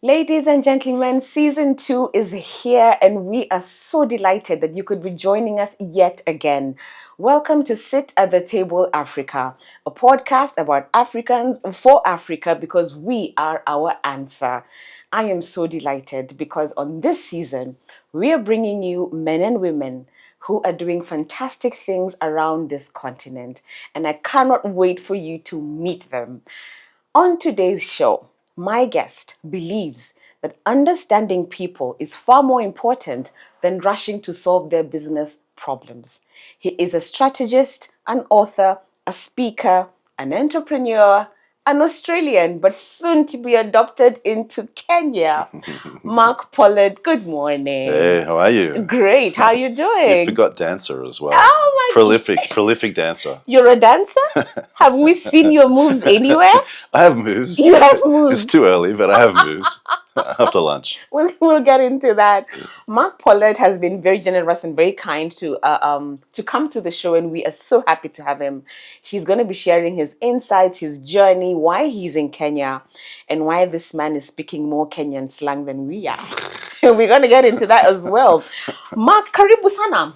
Ladies and gentlemen, season 2 is here, and we are so delighted that you could be joining us yet again. Welcome to Sit at the Table Africa, a podcast about Africans for Africa because we are our answer. I am so delighted because on this season, we are bringing you men and women who are doing fantastic things around this continent, and I cannot wait for you to meet them. On today's show, my guest believes that understanding people is far more important than rushing to solve their business problems. He is a strategist, an author, a speaker, an entrepreneur, an Australian, but soon to be adopted into Kenya. Mark Pollard, good morning. Hey, how are you? Great. How are you doing? You forgot dancer as well. Oh my Prolific dancer. You're a dancer? Have we seen your moves anywhere? I have moves. You have moves. It's too early, but I have moves. After lunch. We'll get into that. Mark Pollard has been very generous and very kind to come to the show, and we are so happy to have him. He's going to be sharing his insights, his journey, why he's in Kenya, and why this man is speaking more Kenyan slang than we are. We're going to get into that as well. Mark, karibu sana.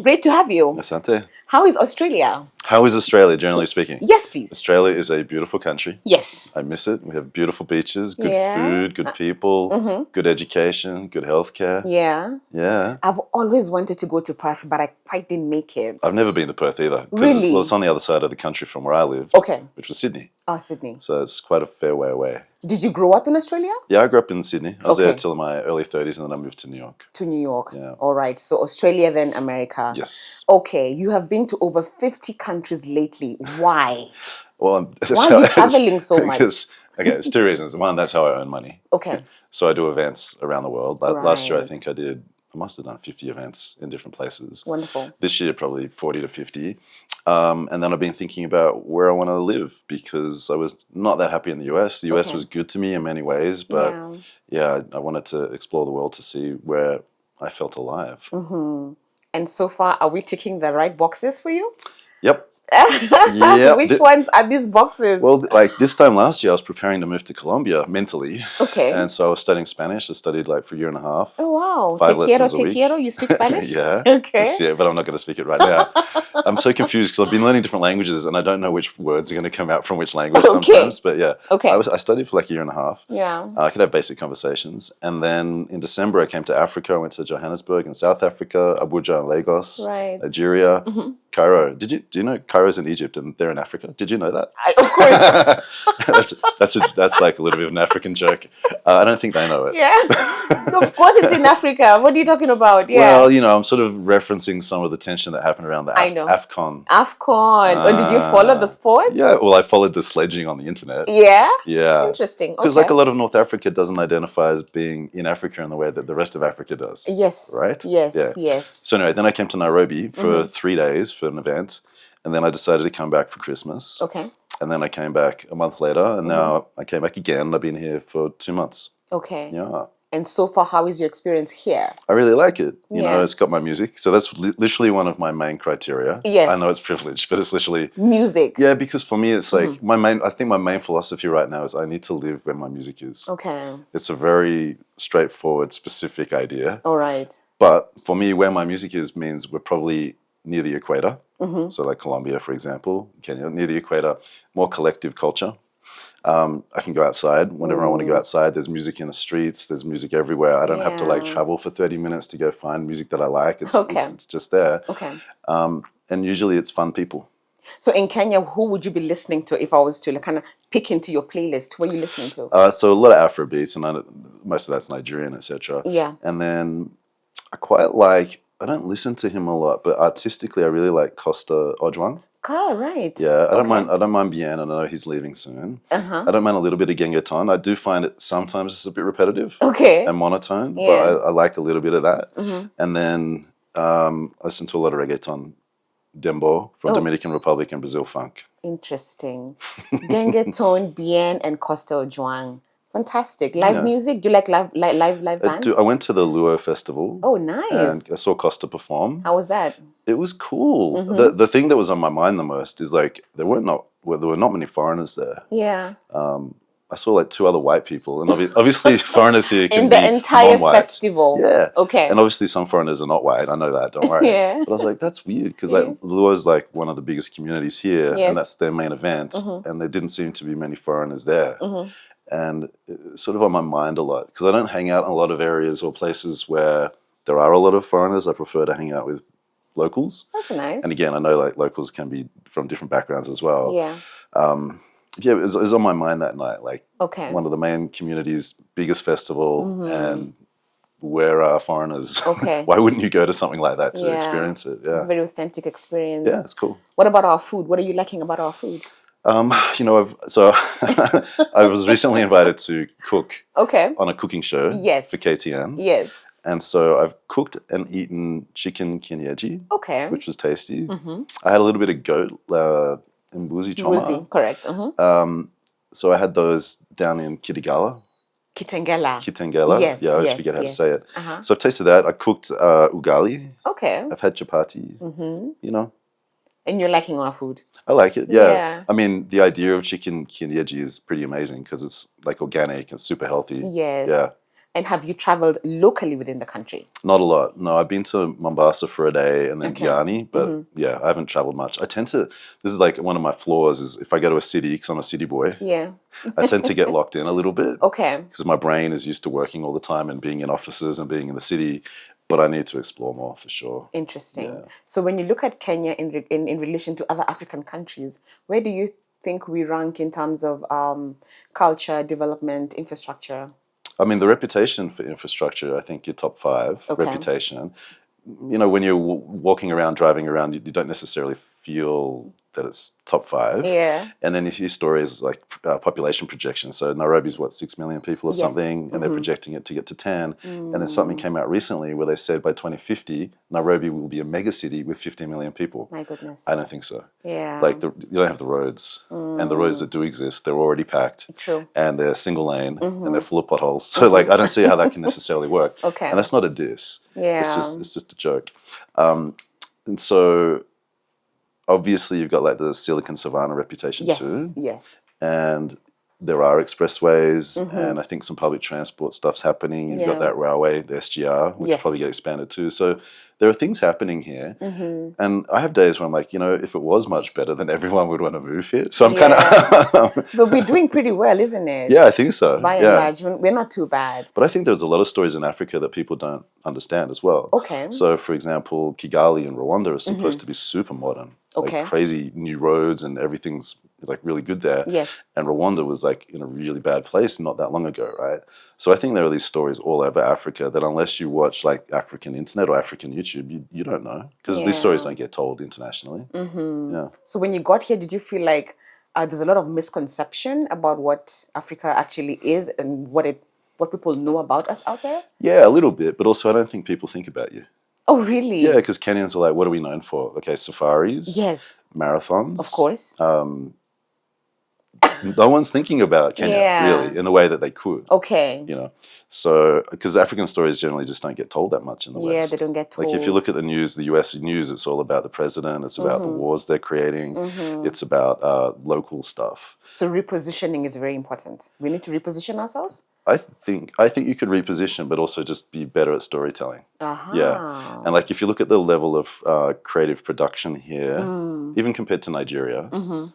Great to have you. Asante. How is Australia? How is Australia, generally speaking? Yes, please. Australia is a beautiful country. Yes. I miss it. We have beautiful beaches, good food, good people, good education, good healthcare. Yeah. I've always wanted to go to Perth, but I quite didn't make it. I've never been to Perth either. Really? Well, it's on the other side of the country from where I live. Okay. Which was Sydney. Oh, Sydney. So it's quite a fair way away. Did you grow up in Australia? Yeah, I grew up in Sydney. I was there Okay. till my early 30s, and then I moved to New York. To New York. Yeah. All right. So Australia, then America. Yes. Okay. You have been to over 50 countries lately. Why? Well, Why are you traveling so much? Okay, it's two reasons. One, that's how I earn money. Okay. So I do events around the world. Last year, I Right. think I must have done 50 events in different places. Wonderful. This year, probably 40 to 50. And then I've been thinking about where I want to live because I was not that happy in the US. The US Okay. was good to me in many ways, but yeah, I wanted to explore the world to see where I felt alive. And so far, are we ticking the right boxes for you? Yep. Yep. Which ones are these boxes? Well, like this time last year, I was preparing to move to Colombia mentally. Okay. And so I was studying Spanish. I studied like for a year and a half. Oh, wow. 5 Te quiero, lessons a te week. quiero. You speak Spanish? Yeah. Okay. Yeah, but I'm not going to speak it right now. I'm so confused because I've been learning different languages and I don't know which words are going to come out from which language sometimes. But yeah, Okay. I studied for like a year and a half. Yeah. I could have basic conversations. And then in December, I came to Africa. I went to Johannesburg in South Africa, Abuja and Lagos, Right. Nigeria, Cairo. Do you know Cairo's in Egypt and they're in Africa? Did you know that? Of course. that's like a little bit of an African joke. I don't think they know it. Yeah. Of course it's in Africa. What are you talking about? Yeah. Well, you know, I'm sort of referencing some of the tension that happened around the I know. AFCON. AFCON. Or did you follow the sport? Yeah, well, I followed the sledging on the internet. Yeah? Yeah. Interesting. Because Okay. like a lot of North Africa doesn't identify as being in Africa in the way that the rest of Africa does. Yes. Right? Yes. Yeah. Yes. So anyway, then I came to Nairobi for 3 days for an event. And then I decided to come back for Christmas. Okay. And then I came back a month later. And now I came back again. I've been here for 2 months. Okay. Yeah. And so far, how is your experience here? I really like it. You Yeah. know, it's got my music. So that's literally one of my main criteria. Yes. I know it's privilege, but it's literally... Music. Yeah, because for me, it's like I think my main philosophy right now is I need to live where my music is. Okay. It's a very straightforward, specific idea. All right. But for me, where my music is means we're probably near the equator. So like Colombia, for example, Kenya, near the equator, more collective culture. I can go outside whenever I want to go outside. There's music in the streets. There's music everywhere. I don't have to like Yeah. travel for 30 minutes to go find music that I like. Okay. It's just there. Okay. And usually it's fun people. So in Kenya, who would you be listening to if I was to like kind of pick into your playlist? Who are you listening to? So a lot of Afro beats, and most of that's Nigerian, etc. Yeah. And then I quite like, I don't listen to him a lot, but artistically I really like Costa Ojwang. Ah, right. Yeah, I Okay. don't mind Bien, and I know he's leaving soon. Uh-huh. I don't mind a little bit of Gengeton. I do find it sometimes it's a bit repetitive Okay. and monotone, Yeah. but I like a little bit of that. And then I listen to a lot of reggaeton, Dembo from Dominican Republic and Brazil funk. Interesting. Gengeton, Bien, and Costa Ojwang. Fantastic. Live music? Do you like live band? I went to the Luo Festival. Oh, And nice. I saw Costa perform. How was that? It was cool. The thing that was on my mind the most is like there were not many foreigners there. Yeah. I saw like two other white people, and obviously foreigners here can In the be entire non-white. festival. Yeah. Okay. And obviously some foreigners are not white. I know that. Don't worry. Yeah. But I was like, that's weird because Yeah. like Lua is like one of the biggest communities here, Yes. and that's their main event, and there didn't seem to be many foreigners there. And it's sort of on my mind a lot because I don't hang out in a lot of areas or places where there are a lot of foreigners. I prefer to hang out with locals. That's nice. And again, I know like locals can be from different backgrounds as well. Yeah. Yeah, it was on my mind that night. Like, Okay. one of the main communities' biggest festival, and where are foreigners? Okay. Why wouldn't you go to something like that to Yeah. experience it? Yeah, It's a very authentic experience. yeah, it's cool. What about our food? What are you liking about our food? You know, I was recently invited to cook Okay. on a cooking show Yes. for KTN. Yes. And so I've cooked and eaten chicken kienyeji, Okay. which was tasty. I had a little bit of goat, mbuzi choma. Muzi, correct. So I had those down in Kitengela. Kitengela. Yes. Yeah, I always yes, forget how to yes. say it. So I've tasted that. I cooked ugali. Okay. I've had chapati. You know, And you're liking our food? I like it. Yeah. Yeah. I mean, the idea of chicken kienyeji is pretty amazing because it's like organic and super healthy. Yes. Yeah. And have you traveled locally within the country? Not a lot. No, I've been to Mombasa for a day and then Okay. Diani, but yeah, I haven't traveled much. I tend to, this is like one of my flaws is if I go to a city, because I'm a city boy, Yeah. I tend to get locked in a little bit Okay. because my brain is used to working all the time and being in offices and being in the city, but I need to explore more for sure. Interesting. Yeah. So when you look at Kenya in relation to other African countries, where do you think we rank in terms of culture, development, infrastructure? I mean, the reputation for infrastructure, I think you're top 5 Okay. reputation. You know, when you're walking around, driving around, you don't necessarily feel that it's top 5. Yeah. And then you hear stories like population projections. So Nairobi's what, 6 million people or Yes. something, and they're projecting it to get to 10. And then something came out recently where they said by 2050, Nairobi will be a mega city with 15 million people. My goodness. I don't think so. Yeah. Like you don't have the roads, and the roads that do exist, they're already packed. True. And they're single lane, and they're full of potholes. So like, I don't see how that can necessarily work. Okay. And that's not a diss. Yeah. It's just a joke. And so obviously you've got like the Silicon Savannah reputation Yes. too. Yes. And there are expressways, and I think some public transport stuff's happening. You've got Yeah. that railway, the SGR, which Yes. will probably get expanded too. So there are things happening here. And I have days where I'm like, you know, if it was much better, then everyone would want to move here. So I'm kind of... But we're doing pretty well, isn't it? Yeah, I think so. By and large, we're not too bad. But I think there's a lot of stories in Africa that people don't understand as well. Okay. So, for example, Kigali in Rwanda is supposed to be super modern. Okay. Like crazy new roads and everything's like really good there. Yes. And Rwanda was like in a really bad place not that long ago, right? So I think there are these stories all over Africa that unless you watch like African internet or African YouTube, you don't know. Because these stories don't get told internationally. Yeah. So when you got here, did you feel like there's a lot of misconception about what Africa actually is and what people know about us out there? Yeah, a little bit. But also I don't think people think about you. Oh, really? Yeah, because Kenyans are like, what are we known for? Okay, safaris. Yes. Marathons. Of course. No one's thinking about Kenya, really, in the way that they could. Okay. You know, so, because African stories generally just don't get told that much in the West. Yeah, they don't get told. Like, if you look at the news, the US news, it's all about the president, it's about the wars they're creating, it's about local stuff. So repositioning is very important. We need to reposition ourselves? I think you could reposition, but also just be better at storytelling. Yeah. And like if you look at the level of creative production here, even compared to Nigeria.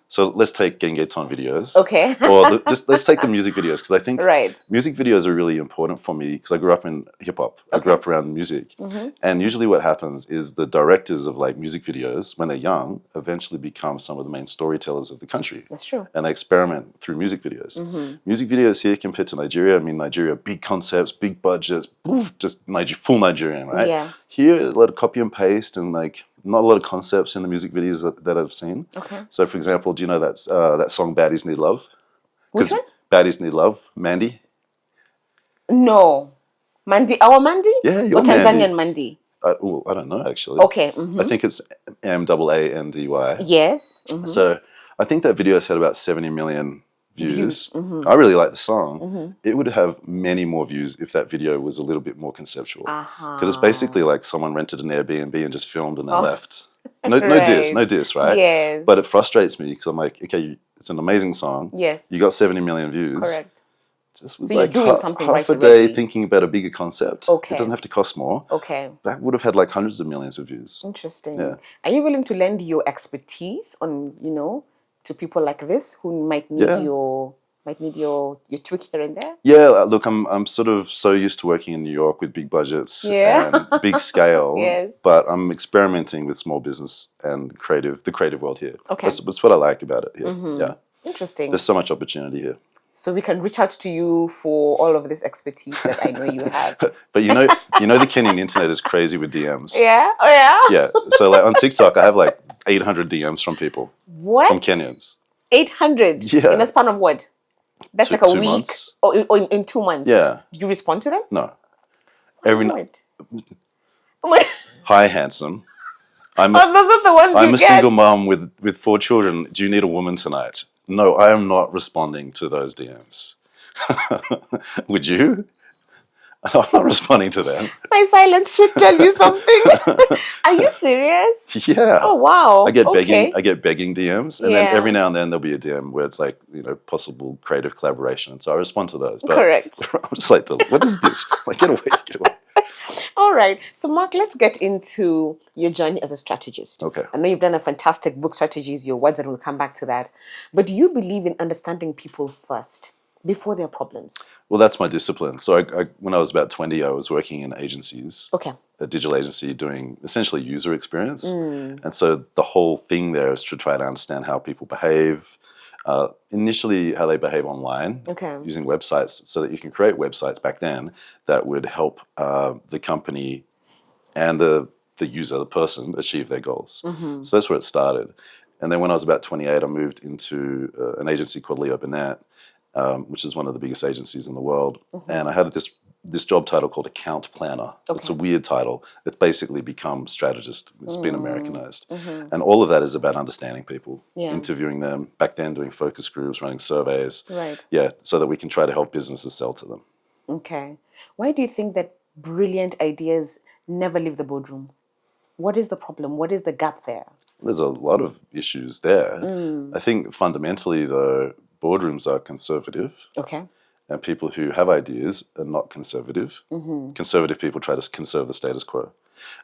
So let's take Gengeton videos. Okay. Or just let's take the music videos because I think Right. music videos are really important for me because I grew up in hip hop. I grew up around music. And usually what happens is the directors of like music videos, when they're young, eventually become some of the main storytellers of the country. That's true. And they experiment through music videos. Music videos here compared to Nigeria, I mean, Nigeria, big concepts, big budgets, just full Nigerian, right? Yeah. Here, a lot of copy and paste and like not a lot of concepts in the music videos that I've seen. Okay. So, for example, do you know that song "Baddies Need Love"? Which one? Baddies Need Love, Mandy. No. Mandi, our Mandi? Yeah, Or your Tanzanian Mandi? I don't know actually. Okay. I think it's MAANDY. Yes. So I think that video has had about 70 million views. I really like the song. It would have many more views if that video was a little bit more conceptual. Because it's basically like someone rented an Airbnb and just filmed and then left. No diss, right? Yes. But it frustrates me because I'm like, okay, it's an amazing song. Yes. You got 70 million views. Correct. Just So with you're like doing something half right a day already. thinking about a bigger concept. Okay. It doesn't have to cost more. Okay. That would have had like hundreds of millions of views. Interesting. Yeah. Are you willing to lend your expertise on, to people like this who might need your tweak here and there? Yeah, look, I'm sort of so used to working in New York with big budgets and big scale, Yes. but I'm experimenting with small business and the creative world here. Okay. That's what I like about it here. Yeah. Interesting. There's so much opportunity here. So we can reach out to you for all of this expertise that I know you have. But you know the Kenyan internet is crazy with DMs. Yeah? Oh, yeah? Yeah. So like on TikTok, I have like 800 DMs from people. What? From Kenyans. 800? Yeah. In a span of what? That's like a 2 week? months. Or in 2 months? Yeah. Did you respond to them? No. Oh my. Hi, handsome. Those are the ones I'm a single mom with 4 children. Do you need a woman tonight? No, I am not responding to those DMs. Would you? I'm not responding to them. My silence should tell you something. Are you serious? Yeah. Oh wow. I get begging DMs, and then Yeah. every now and then there'll be a DM where it's like, possible creative collaboration. So I respond to those. But Correct. I'm just like, what is this? Like, get away. All right. So Mark, let's get into your journey as a strategist. Okay. I know you've done a fantastic book, Strategies, Your Words, and we'll come back to that. But do you believe in understanding people first before their problems? Well, that's my discipline. So when I was about 20, I was working in agencies. Okay. A digital agency doing essentially user experience. And so the whole thing there is to try to understand how people behave, initially how they behave online, using websites, so that you can create websites back then that would help the company and the user, the person, achieve their goals. So that's where it started. And then when I was about 28, I moved into an agency called Leo Burnett, which is one of the biggest agencies in the world. And I had this job title called account planner. It's a weird title. It's basically become strategist. It's been Americanized. And all of that is about understanding people, interviewing them, back then doing focus groups, running surveys. Right. Yeah, so that we can try to help businesses sell to them. Okay. Why do you think that brilliant ideas never leave the boardroom? What is the problem? What is the gap there? There's a lot of issues there. I think fundamentally, though, boardrooms are conservative. Okay. And people who have ideas are not conservative. Conservative people try to conserve the status quo.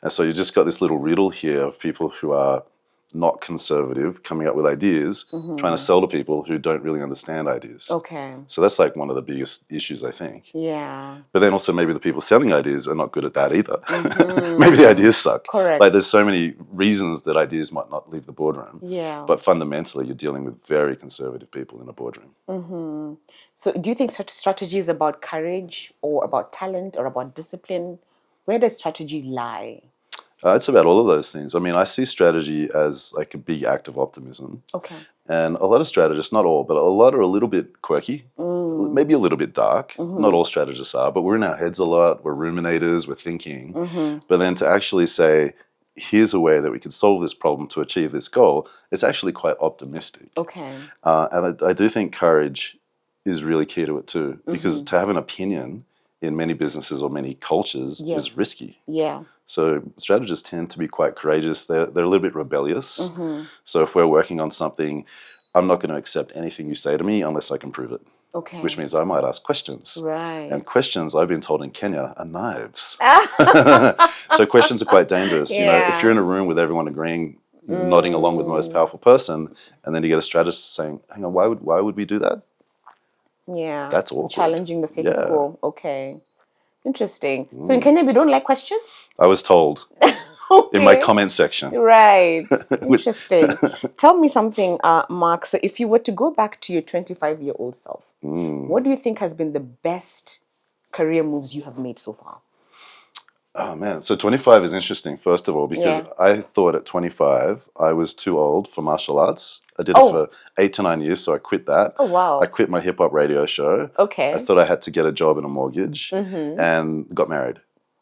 And so you just got this little riddle here of people who are not conservative coming up with ideas, trying to sell to people who don't really understand ideas. Okay. So that's like one of the biggest issues, I think. Yeah. But then also maybe the people selling ideas are not good at that either. Maybe the ideas suck. Correct. Like there's so many reasons that ideas might not leave the boardroom. Yeah. But fundamentally, you're dealing with very conservative people in a boardroom. So do you think strategy is about courage or about talent or about discipline? Where does strategy lie? It's about all of those things. I mean, I see strategy as like a big act of optimism. Okay. And a lot of strategists, not all, but a lot are a little bit quirky, maybe a little bit dark. Not all strategists are, but we're in our heads a lot. We're ruminators, we're thinking. But then to actually say, here's a way that we can solve this problem to achieve this goal, it's actually quite optimistic. Okay. And I do think courage is really key to it too, because to have an opinion in many businesses or many cultures is risky. Yeah. So strategists tend to be quite courageous. They're a little bit rebellious. So if we're working on something, I'm not going to accept anything you say to me unless I can prove it. Okay. Which means I might ask questions. Right. And questions, I've been told in Kenya, are knives. So questions are quite dangerous. Yeah. If you're in a room with everyone agreeing, nodding along with the most powerful person, and then you get a strategist saying, hang on, why would we do that? Yeah. That's awkward. Challenging the status quo. Okay. Interesting. So in Kenya, we don't like questions? I was told in my comment section. Right. Interesting. Tell me something, Mark. So if you were to go back to your 25-year-old self, what do you think has been the best career moves you have made so far? Oh, man. So 25 is interesting, first of all, because I thought at 25 I was too old for martial arts. I did it for 8 to 9 years, so I quit that. Oh, wow. I quit my hip-hop radio show. Okay. I thought I had to get a job and a mortgage and got married.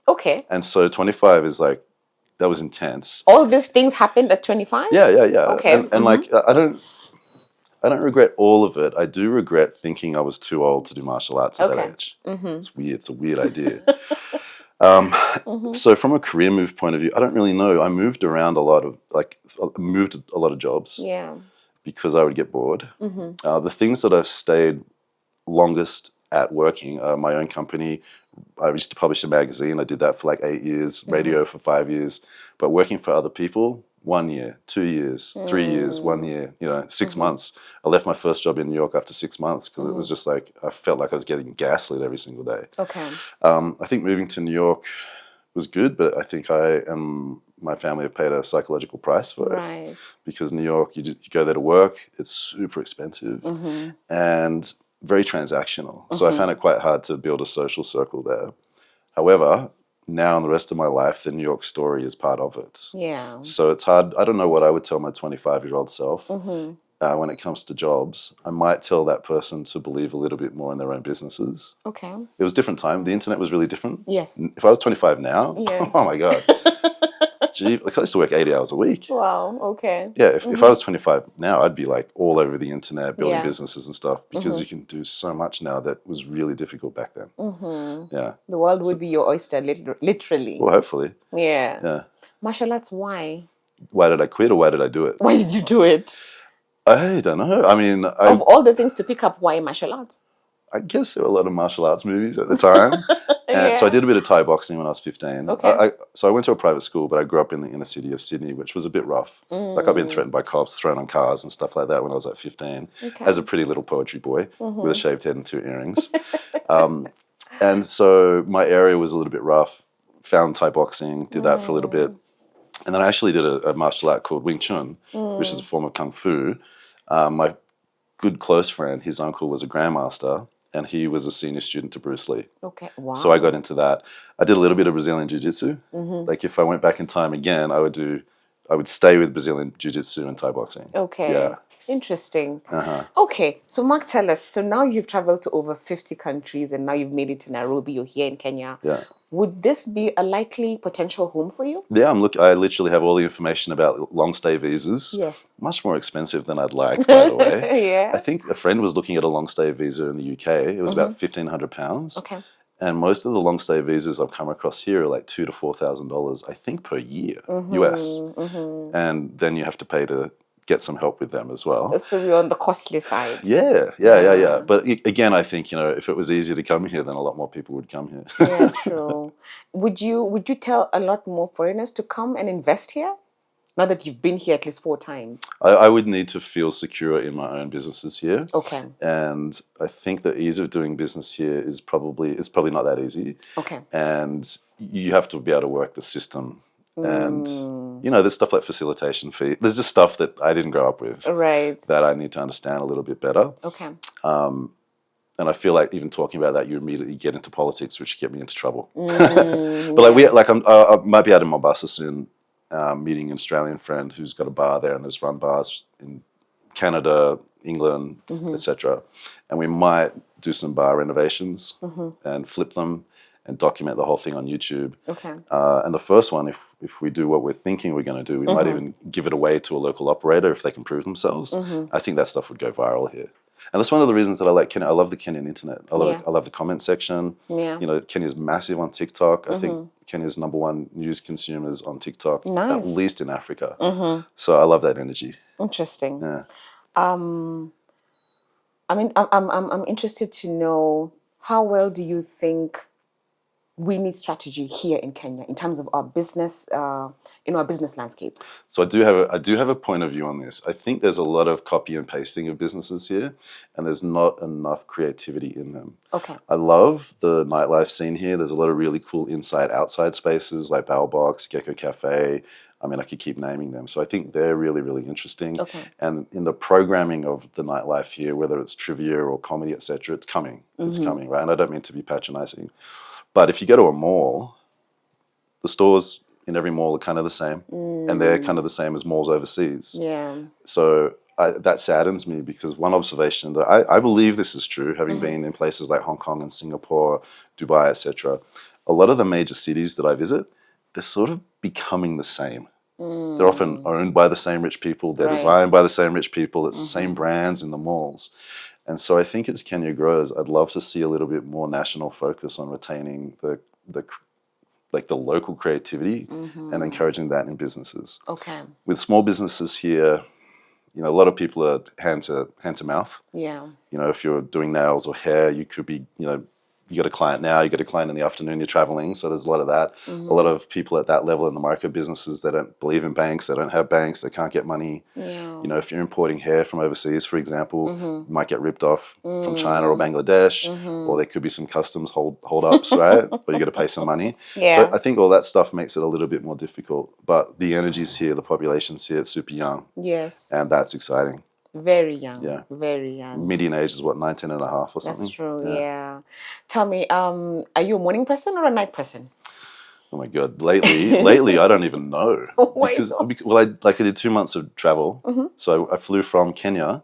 Okay. And so 25 is like, that was intense. All these things happened at 25? Yeah. Okay. And like, I don't regret all of it. I do regret thinking I was too old to do martial arts at that age. It's weird. It's a weird idea. So from a career move point of view, I don't really know. I moved around a lot of moved a lot of jobs Yeah. because I would get bored. The things that I've stayed longest at working, my own company. I used to publish a magazine. I did that for like 8 years, radio for 5 years, but working for other people, 1 year, 2 years, 3 years, 1 year, 6 months. I left my first job in New York after 6 months because it was just like, I felt like I was getting gaslit every single day. Okay. I think moving to New York was good, but I think my family have paid a psychological price for it Right. because New York, you go there to work, it's super expensive and very transactional. So I found it quite hard to build a social circle there. However, now in the rest of my life, the New York story is part of it. Yeah. So it's hard. I don't know what I would tell my 25-year-old self when it comes to jobs. I might tell that person to believe a little bit more in their own businesses. Okay. It was a different time. The internet was really different. Yes. If I was 25 now, Yeah. oh my God. Gee, like I used to work 80 hours a week. Wow. Okay. Yeah, if I was 25 now, I'd be like all over the internet building Yeah. businesses and stuff because you can do so much now that was really difficult back then. Yeah. The world would be your oyster, literally. Well, hopefully. Yeah. Yeah. Martial arts, why? Why did I quit or why did I do it? Why did you do it? I don't know. I mean, Of all the things to pick up, why martial arts? I guess there were a lot of martial arts movies at the time. And so I did a bit of Thai boxing when I was 15. Okay. So I went to a private school, but I grew up in the inner city of Sydney, which was a bit rough. Like I've been threatened by cops, thrown on cars and stuff like that when I was like 15 as a pretty little poetry boy with a shaved head and 2 earrings. And so my area was a little bit rough. Found Thai boxing, did that for a little bit. And then I actually did a martial art called Wing Chun, which is a form of Kung Fu. My good close friend, his uncle was a grandmaster, and he was a senior student to Bruce Lee. Okay. Wow. So I got into that. I did a little bit of Brazilian Jiu-Jitsu. Like if I went back in time again, I would stay with Brazilian Jiu-Jitsu and Thai boxing. Okay. Yeah. Interesting. Okay. So Mark, tell us. So now you've traveled to over 50 countries and now you've made it to Nairobi. You're here in Kenya. Yeah. Would this be a likely potential home for you? Yeah, I literally have all the information about long stay visas. Yes. Much more expensive than I'd like, by the way. Yeah. I think a friend was looking at a long stay visa in the UK. It was about £1,500. Okay. And most of the long stay visas I've come across here are like $2,000 to $4,000, I think, per year, US. And then you have to pay to get some help with them as well. So you're on the costly side. Yeah. But again, I think, if it was easier to come here, then a lot more people would come here. Yeah, true. Would you tell a lot more foreigners to come and invest here? Now that you've been here at least 4 times. I would need to feel secure in my own businesses here. Okay. And I think the ease of doing business here is probably not that easy. Okay. And you have to be able to work the system. And, there's stuff like facilitation fee. There's just stuff that I didn't grow up with. Right. That I need to understand a little bit better. Okay. And I feel like even talking about that, you immediately get into politics, which get me into trouble. But I might be out in Mombasa soon, meeting an Australian friend who's got a bar there and has run bars in Canada, England, etc. And we might do some bar renovations and flip them and document the whole thing on YouTube. Okay. And the first one, if we do what we're thinking we're going to do, we might even give it away to a local operator if they can prove themselves. I think that stuff would go viral here. And that's one of the reasons that I like Kenya. I love the Kenyan internet. I love the comment section. Yeah. Kenya's massive on TikTok. I think Kenya's #1 news consumers on TikTok, Nice. at least in Africa. So I love that energy. Interesting. Yeah. I mean, I'm interested to know, how well do you think we need strategy here in Kenya in terms of our business, in our business landscape? So I do have a point of view on this. I think there's a lot of copy and pasting of businesses here, and there's not enough creativity in them. Okay. I love the nightlife scene here. There's a lot of really cool inside-outside spaces like Bell Box, Gecko Cafe. I mean, I could keep naming them. So I think they're really, really interesting. Okay. And in the programming of the nightlife here, whether it's trivia or comedy, etc., it's coming. It's coming, right? And I don't mean to be patronizing. But if you go to a mall, the stores in every mall are kind of the same. And they're kind of the same as malls overseas. Yeah. So that saddens me, because one observation that I believe this is true, having been in places like Hong Kong and Singapore, Dubai, etc., a lot of the major cities that I visit, they're sort of becoming the same. They're often owned by the same rich people. They're designed by the same rich people. It's the same brands in the malls. And so I think as Kenya grows, I'd love to see a little bit more national focus on retaining the like the local creativity and encouraging that in businesses. Okay. With small businesses here, you know, a lot of people are hand to mouth. Yeah. You know, if you're doing nails or hair, you could be, you know, you got a client now, you get a client in the afternoon, you're traveling. So there's a lot of that. A lot of people at that level in the micro businesses, they don't believe in banks, they don't have banks, they can't get money. Yeah. You know, if you're importing hair from overseas, for example, you might get ripped off from China or Bangladesh, or there could be some customs hold ups, right? Or you got to pay some money. Yeah. So I think all that stuff makes it a little bit more difficult. But the energy's here, the population's here, it's super young, Yes. and that's exciting. Very young. Yeah. Very young. Median age is what, 19 and a half or something? That's true. Yeah. Tell me, are you a morning person or a night person? Oh my God! Lately, I don't even know Why because not? well, I did 2 months of travel. So I flew from Kenya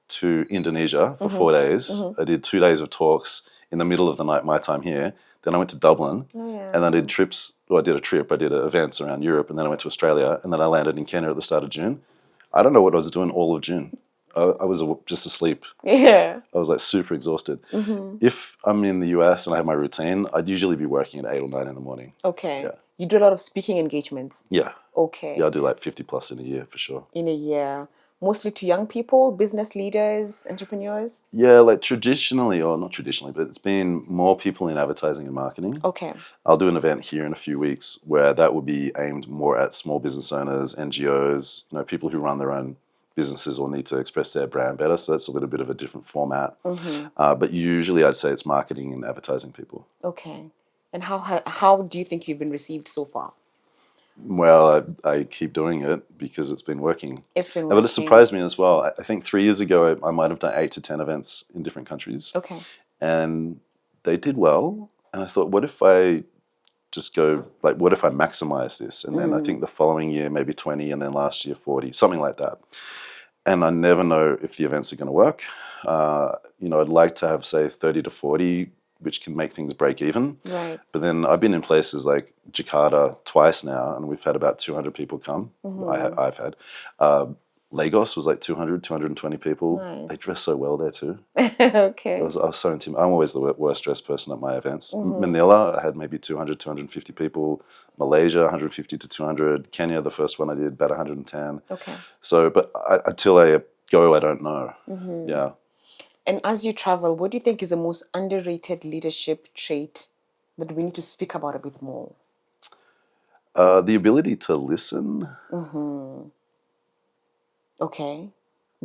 to Indonesia for 4 days. I did 2 days of talks in the middle of the night, my time here. Then I went to Dublin, Oh, yeah. and then I did trips. Well, I did a trip. I did events around Europe, and then I went to Australia, and then I landed in Kenya at the start of June. I don't know what I was doing all of June. I was just asleep. Yeah. I was like super exhausted. If I'm in the US and I have my routine, I'd usually be working at 8 or 9 in the morning. Okay. Yeah. You do a lot of speaking engagements. Yeah. Okay. Yeah, I do like 50 plus in a year for sure. In a year. Mostly to young people, business leaders, entrepreneurs. Yeah, like traditionally, or not traditionally, but it's been more people in advertising and marketing. Okay. I'll do an event here in a few weeks where that will be aimed more at small business owners, NGOs, you know, people who run their own businesses or need to express their brand better. So that's a little bit of a different format. But usually I'd say it's marketing and advertising people. Okay. And how do you think you've been received so far? Well, I keep doing it because it's been working. It's been But it working. surprised me as well. I think 3 years ago, I might have done 8 to 10 events in different countries. Okay. And they did well. And I thought, what if I just go, like, what if I maximize this? And then I think the following year, maybe 20, and then last year, 40, something like that. And I never know if the events are going to work. You know, I'd like to have, say, 30 to 40, which can make things break even. Right. But then I've been in places like Jakarta twice now, and we've had about 200 people come. I've had. Lagos was like 200, 220 people. Nice. They dress so well there too. Okay. I was so intimidated. I'm always the worst dressed person at my events. Manila, I had maybe 200, 250 people. Malaysia, 150 to 200. Kenya, the first one I did, about 110. Okay. So, but until I go, I don't know. Yeah. And as you travel, what do you think is the most underrated leadership trait that we need to speak about a bit more? The ability to listen. Okay.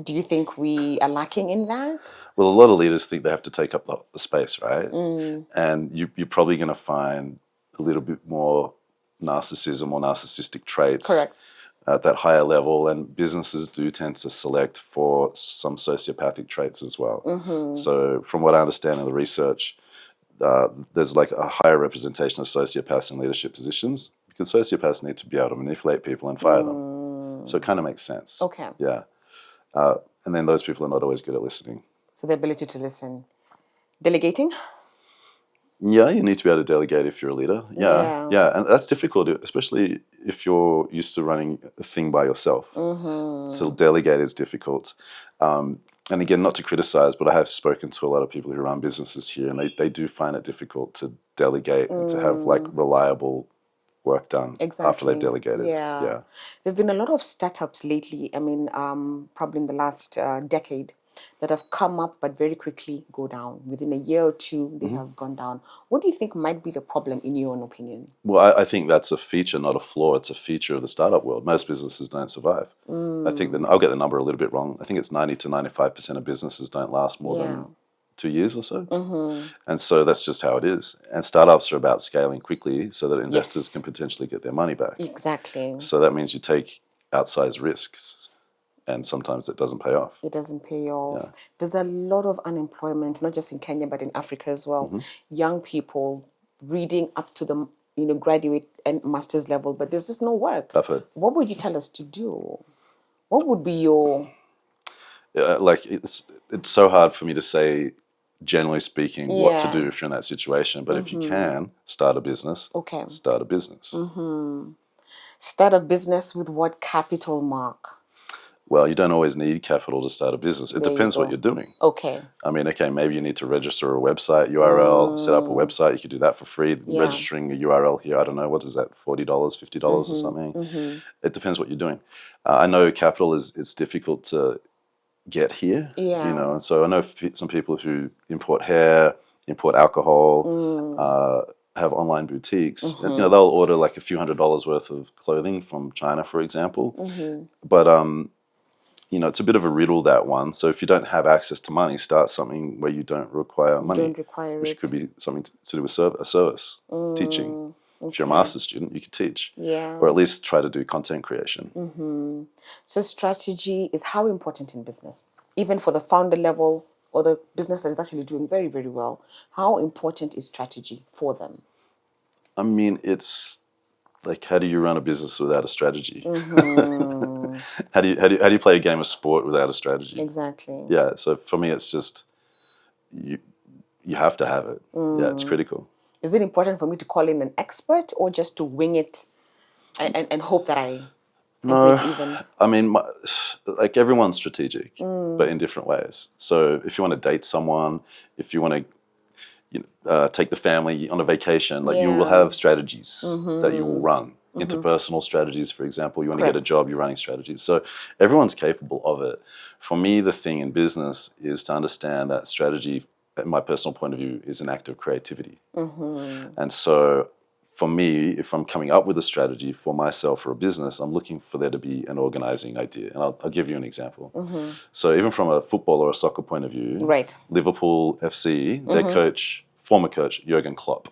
Do you think we are lacking in that? Well, a lot of leaders think they have to take up the space, right? And you're probably going to find a little bit more narcissism or narcissistic traits. Correct. At that higher level, and businesses do tend to select for some sociopathic traits as well. So from what I understand in the research, there's like a higher representation of sociopaths in leadership positions because sociopaths need to be able to manipulate people and fire them. So it kind of makes sense. Okay. Yeah. And then those people are not always good at listening. So the ability to listen. Delegating? Yeah, you need to be able to delegate if you're a leader. Yeah. And that's difficult, especially if you're used to running a thing by yourself. So delegate is difficult. And again, not to criticize, but I have spoken to a lot of people who run businesses here, and they do find it difficult to delegate and to have like reliable work done after they've delegated. Yeah. There have been a lot of startups lately, I mean, probably in the last decade, that have come up but very quickly go down. Within a year or two, they have gone down. What do you think might be the problem in your own opinion? Well, I think that's a feature, not a flaw. It's a feature of the startup world. Most businesses don't survive. I think I'll get the number a little bit wrong. I think it's 90 to 95% of businesses don't last more than 2 years or so. And so that's just how it is. And startups are about scaling quickly so that investors can potentially get their money back. Exactly. So that means you take outsized risks. And sometimes it doesn't pay off. It doesn't pay off. There's a lot of unemployment, not just in Kenya, but in Africa as well. Young people reading up to the graduate and master's level, but there's just no work. I've heard. What would you tell us to do? What would be your... like, it's so hard for me to say, generally speaking, what to do if you're in that situation. But if you can, start a business. Okay. Start a business. Start a business with what capital, Mark? Well, you don't always need capital to start a business. It There you depends what go. you're doing. Okay. I mean, okay, maybe you need to register a website URL, set up a website. You could do that for free. Yeah. Registering a URL here, I don't know, what is that, $40, $50 or something? It depends what you're doing. I know capital is difficult to get here, Yeah. and so I know some people who import hair, import alcohol, have online boutiques. And, they'll order like a few $100s worth of clothing from China, for example. But it's a bit of a riddle, that one. So if you don't have access to money, start something where you don't require money, Don't require which it. could be something to do with a service, teaching. If you're a master's student, you could teach, Yeah. or at least try to do content creation. So strategy is how important in business, even for the founder level or the business that is actually doing very, very well. How important is strategy for them? I mean, it's like, how do you run a business without a strategy? How do you play a game of sport without a strategy? Exactly. Yeah. So for me, it's just you have to have it. Yeah, it's critical. Is it important for me to call in an expert or just to wing it and hope that I break even? I mean, like, everyone's strategic, but in different ways. So if you want to date someone, if you want to take the family on a vacation, like, you will have strategies that you will run. Interpersonal strategies, for example. You want to get a job, you're running strategies. So everyone's capable of it. For me, the thing in business is to understand that strategy, in my personal point of view, is an act of creativity. And so for me, if I'm coming up with a strategy for myself or a business, I'm looking for there to be an organizing idea. And I'll give you an example. So even from a football or a soccer point of view, Right. Liverpool FC, their former coach, Jurgen Klopp,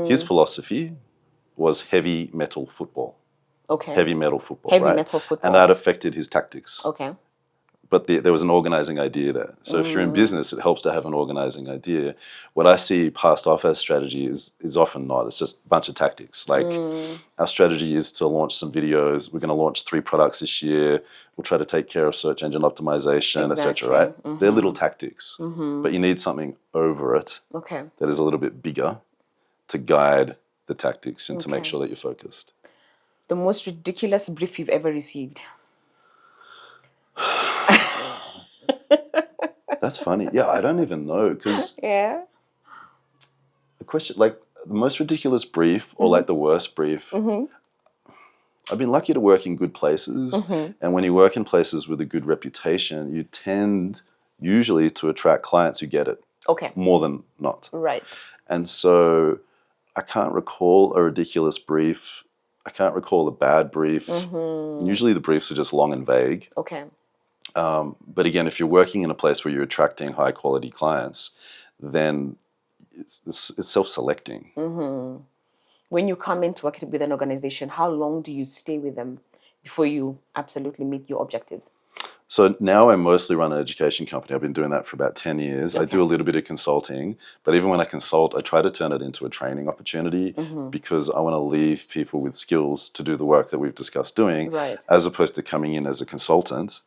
his philosophy was heavy metal football. Okay. Heavy metal football, Heavy right? metal football. And that affected his tactics. Okay. But there was an organizing idea there. So if you're in business, it helps to have an organizing idea. What I see passed off as strategy is often not. It's just a bunch of tactics. Like, our strategy is to launch some videos. We're going to launch 3 products this year. We'll try to take care of search engine optimization, etc. Right? They're little tactics. But you need something over it that is a little bit bigger to guide the tactics and to make sure that you're focused. The most ridiculous brief you've ever received? That's funny. Yeah, I don't even know, because Yeah. the question, like, the most ridiculous brief or like the worst brief, I've been lucky to work in good places. And when you work in places with a good reputation, you tend usually to attract clients who get it. Okay. More than not. Right. And so I can't recall a ridiculous brief. I can't recall a bad brief. Usually the briefs are just long and vague. Okay. But again, if you're working in a place where you're attracting high quality clients, then it's self-selecting. When you come into work with an organization, how long do you stay with them before you absolutely meet your objectives? So now I mostly run an education company. I've been doing that for about 10 years. I do a little bit of consulting, but even when I consult, I try to turn it into a training opportunity, because I want to leave people with skills to do the work that we've discussed doing, as opposed to coming in as a consultant,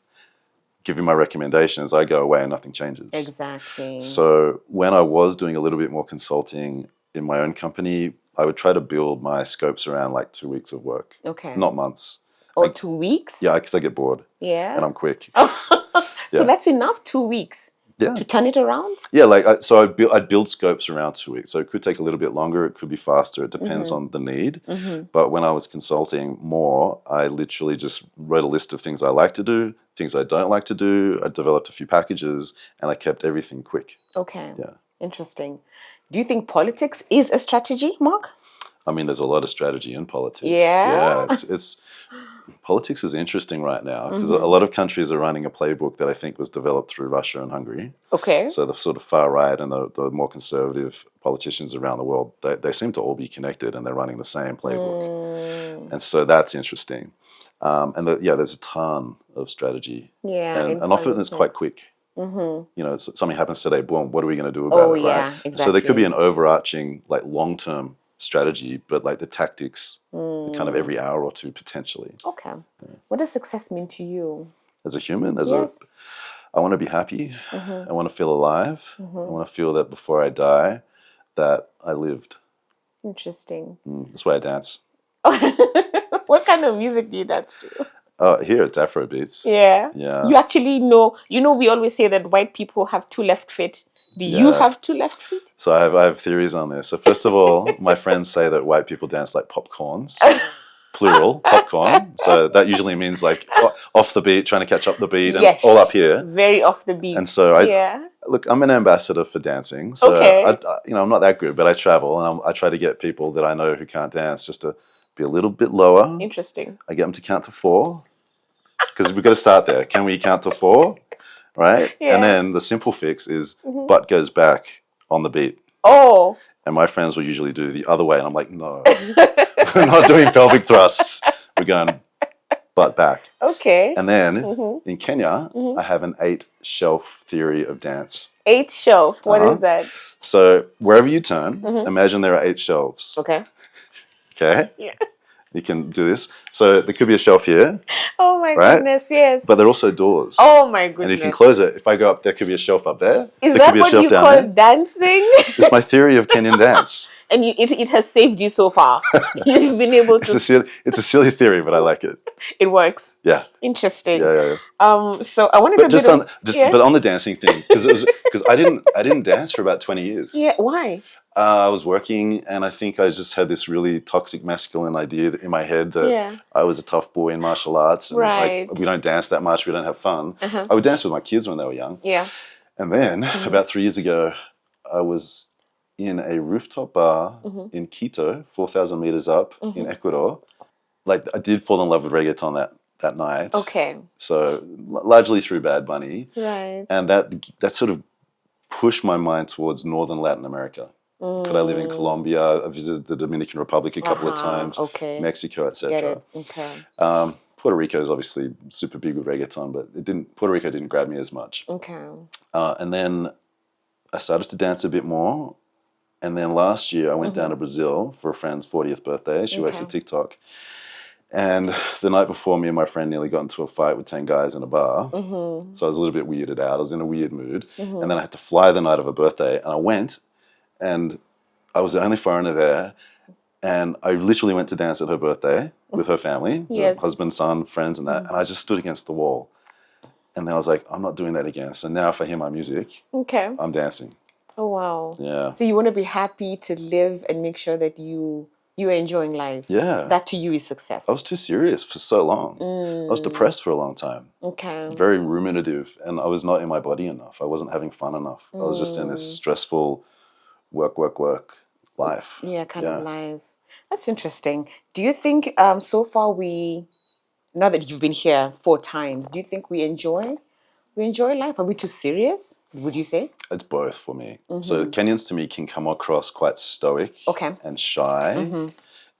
giving my recommendations, I go away and nothing changes. Exactly. So when I was doing a little bit more consulting in my own company, I would try to build my scopes around like 2 weeks of work. Okay. Not months. Or 2 weeks? Yeah, because I get bored. Yeah. And I'm quick. So that's enough, 2 weeks to turn it around? Yeah, like, I'd build scopes around 2 weeks. So it could take a little bit longer. It could be faster. It depends on the need. But when I was consulting more, I literally just wrote a list of things I like to do, things I don't like to do. I developed a few packages, and I kept everything quick. Okay. Yeah. Interesting. Do you think politics is a strategy, Mark? I mean, there's a lot of strategy in politics. Yeah. Yeah, it's politics is interesting right now, because a lot of countries are running a playbook that I think was developed through Russia and Hungary. Okay. So the sort of far right and the more conservative politicians around the world, they seem to all be connected, and they're running the same playbook. And so that's interesting. And there's a ton of strategy. Yeah. And often it's quite quick. Something happens today, boom, what are we going to do about it, right? Exactly. So there could be an overarching, like, long-term strategy, but like the tactics are kind of every hour or two potentially. Okay. What does success mean to you? As a human, I want to be happy. I want to feel alive. I want to feel that before I die, that I lived. Interesting. That's why I dance. What kind of music do you dance to? Here it's Afro beats. Yeah. Yeah. You actually know, we always say that white people have two left feet. Do you Yeah. have two left feet? So I have theories on this. So first of all, my friends say that white people dance like popcorns, plural, popcorn. So that usually means like off the beat, trying to catch up the beat, and all up Yes. here. Very off the And beat. so Yeah. look, I'm an ambassador for dancing. So Okay. I'm not that good, but I travel and I try to get people that I know who can't dance just to be a little bit lower. Interesting. I get them to count to 4 because we've got to start there. Can we count to 4? Right? And Yeah. then the simple fix is butt goes back on the beat. Oh. And my friends will usually do the other way. And I'm like, no, we're not doing pelvic thrusts. We're going butt back. Okay. And then in Kenya, I have an 8 shelf theory of dance. 8 shelf. What is that? So wherever you turn, imagine there are 8 shelves. Okay. Okay? Yeah. You can do this. So there could be a shelf here, Oh my right? goodness, yes. But there are also doors. Oh my And goodness. you can close it. If I go up, there could be a shelf up there. Is there that could be a what shelf you down call there. dancing? It's my theory of Kenyan dance. And it has saved you so far. You've been able to. It's a silly theory, but I like it. It works. Yeah. Interesting. Yeah. So I wanted But to but on the dancing thing, because I didn't dance for about 20 years. Yeah. Why? I was working, and I think I just had this really toxic masculine idea in my head that I was a tough boy in martial arts, and Right. like, we don't dance that much, we don't have fun. I would dance with my kids when they were young. Yeah. And then about 3 years ago, I was in a rooftop bar in Quito, 4,000 meters up in Ecuador. Like, I did fall in love with reggaeton that night. Okay. So largely through Bad Bunny. Right. And that sort of pushed my mind towards Northern Latin America. Could I live in Colombia? I visited the Dominican Republic a couple of times. Okay. Mexico, Get etc. it. Okay. Puerto Rico is obviously super big with reggaeton, but Puerto Rico didn't grab me as much. Okay. And then I started to dance a bit more. And then last year I went down to Brazil for a friend's 40th birthday. She works at TikTok. And the night before, me and my friend nearly got into a fight with 10 guys in a bar. So I was a little bit weirded out. I was in a weird mood. And then I had to fly the night of her birthday. And I went, and I was the only foreigner there. And I literally went to dance at her birthday with her family, her husband, son, friends, and that. And I just stood against the wall. And then I was like, I'm not doing that again. So now if I hear my music, I'm dancing. Oh, wow. Yeah. So you want to be happy to live and make sure that you are enjoying life. Yeah. That to you is success. I was too serious for so long. I was depressed for a long time. Okay. Very ruminative. And I was not in my body enough. I wasn't having fun enough. I was just in this stressful work life. Yeah, kind of life. That's interesting. Do you think so far now that you've been here 4 times, do you think we enjoy life? Are we too serious, would you say? It's both for me. So Kenyans to me can come across quite stoic and shy.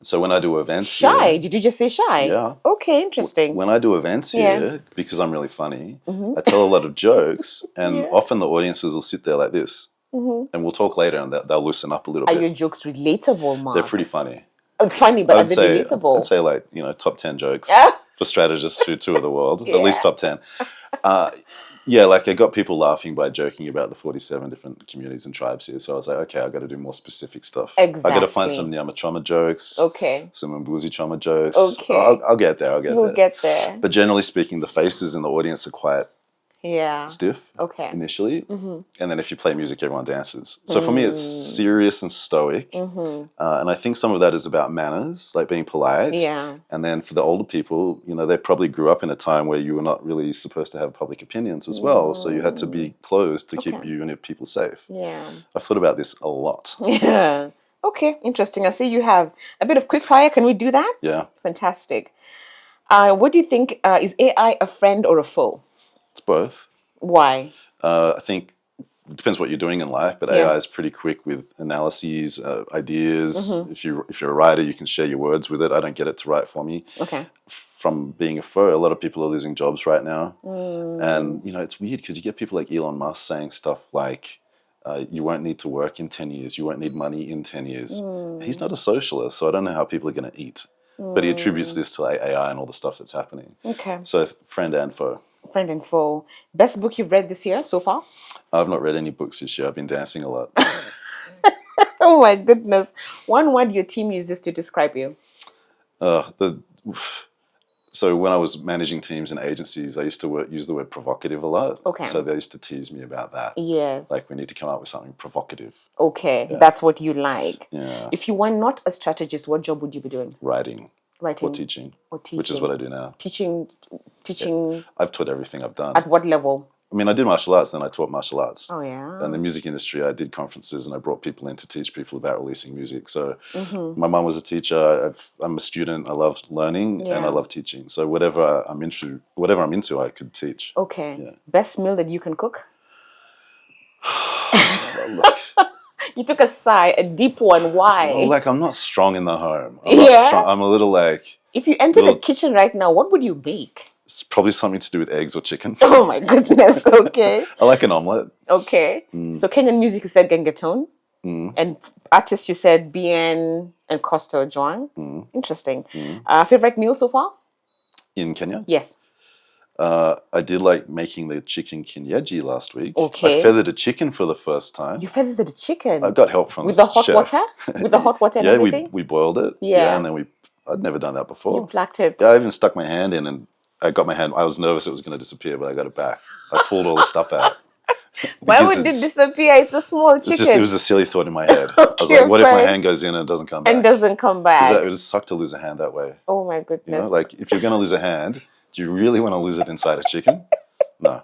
So when I do events Shy? here, Did you just say shy? Yeah. Okay, interesting. When I do events here, because I'm really funny, I tell a lot of jokes, and often the audiences will sit there like this. And we'll talk later, and they'll loosen up a little Are bit. your jokes relatable, Mark? They're pretty funny. Funny, but are they relatable? I'd say like, top 10 jokes for strategists who tour the world, at least top 10. Yeah, like I got people laughing by joking about the 47 different communities and tribes here. So I was like, okay, I've got to do more specific stuff. Exactly. I've got to find some Nyama Choma jokes. Okay. Some Mbuzi Choma jokes. Okay. I'll get there. We'll get there. But generally speaking, the faces in the audience are quite stiff initially. And then if you play music, everyone dances. So for me, it's serious and stoic. And I think some of that is about manners, like being polite. Yeah. And then for the older people, they probably grew up in a time where you were not really supposed to have public opinions as well. So you had to be closed to keep you and your people safe. Yeah. I've thought about this a lot. Yeah. Okay, interesting. I see you have a bit of quick fire. Can we do that? Yeah. Fantastic. What do you think, is AI a friend or a foe? It's both. Why? I think it depends what you're doing in life, but AI is pretty quick with analyses, ideas. If you're a writer, you can share your words with it. I don't get it to write for me. Okay. From being a foe, a lot of people are losing jobs right now. And, it's weird because you get people like Elon Musk saying stuff like, you won't need to work in 10 years. You won't need money in 10 years. He's not a socialist, so I don't know how people are going to eat. But he attributes this to AI and all the stuff that's happening. Okay. So friend and foe. Friend and foe. Best book you've read this year so far? I've not read any books this year. I've been dancing a lot. Oh my goodness. One word your team uses to describe you. So when I was managing teams and agencies, I used to use the word provocative a lot. Okay. So they used to tease me about that. Yes. Like, we need to come up with something provocative. Okay, that's what you like. Yeah. If you were not a strategist, what job would you be doing? Writing. Writing. Or teaching. Or teaching. Which is what I do now. Teaching. Yeah. I've taught everything I've done. At what level? I mean, I did martial arts, then I taught martial arts. Oh, yeah. And the music industry, I did conferences and I brought people in to teach people about releasing music. So my mum was a teacher. I'm a student. I love learning and I love teaching. So whatever I'm into, I could teach. Okay. Yeah. Best meal that you can cook? Look, you took a sigh, a deep one. Why? well, like, I'm not strong in the home. I'm not strong. I'm a little like... If you entered a kitchen right now, what would you make? It's probably something to do with eggs or chicken. Oh my goodness, okay. I like an omelette. Okay. So Kenyan music, you said Gengetone. And artists, you said Bien and Costa Joang. Interesting. Favorite meal so far? In Kenya? Yes. I did like making the chicken kienyeji last week. Okay. I feathered a chicken for the first time. You feathered the chicken? I got help from with the hot chef. water? With the hot water and everything? we boiled it. Yeah. And then I'd never done that before. You blacked it. Yeah, I even stuck my hand in and I was nervous it was going to disappear, but I got it back. I pulled all the stuff out. Why would it disappear? It's a small chicken. It was a silly thought in my head. I was like, what if my hand goes in and it doesn't come back? And doesn't come back. It would suck to lose a hand that way. Oh my goodness. You know, like, if you're going to lose a hand, do you really want to lose it inside a chicken? No.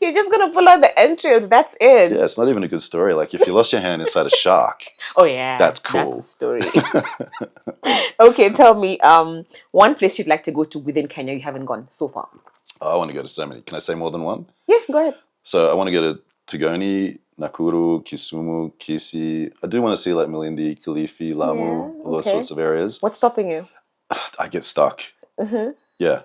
You're just going to pull out the entrails. That's it. Yeah, it's not even a good story. Like, if you lost your hand inside a shark. Oh, yeah. That's cool. That's a story. Okay, tell me, one place you'd like to go to within Kenya you haven't gone so far. Oh, I want to go to so many. Can I say more than one? Yeah, go ahead. So I want to go to Tigoni, Nakuru, Kisumu, Kisii. I do want to see like Malindi, Kilifi, Lamu, all those sorts of areas. What's stopping you? I get stuck. Yeah.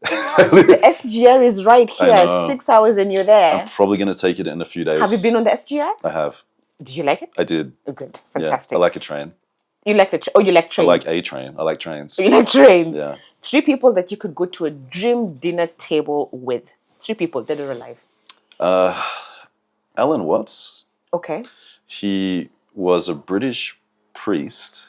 The SGR is right here, 6 hours and you're there. I'm probably going to take it in a few days. Have you been on the SGR? I have. Did you like it? I did. Oh, good. Fantastic. Yeah, I like a train. You like you like trains? I like a train. I like trains. You like trains? Yeah. 3 people that you could go to a dream dinner table with. 3 people, dead or alive. Alan Watts. Okay. He was a British priest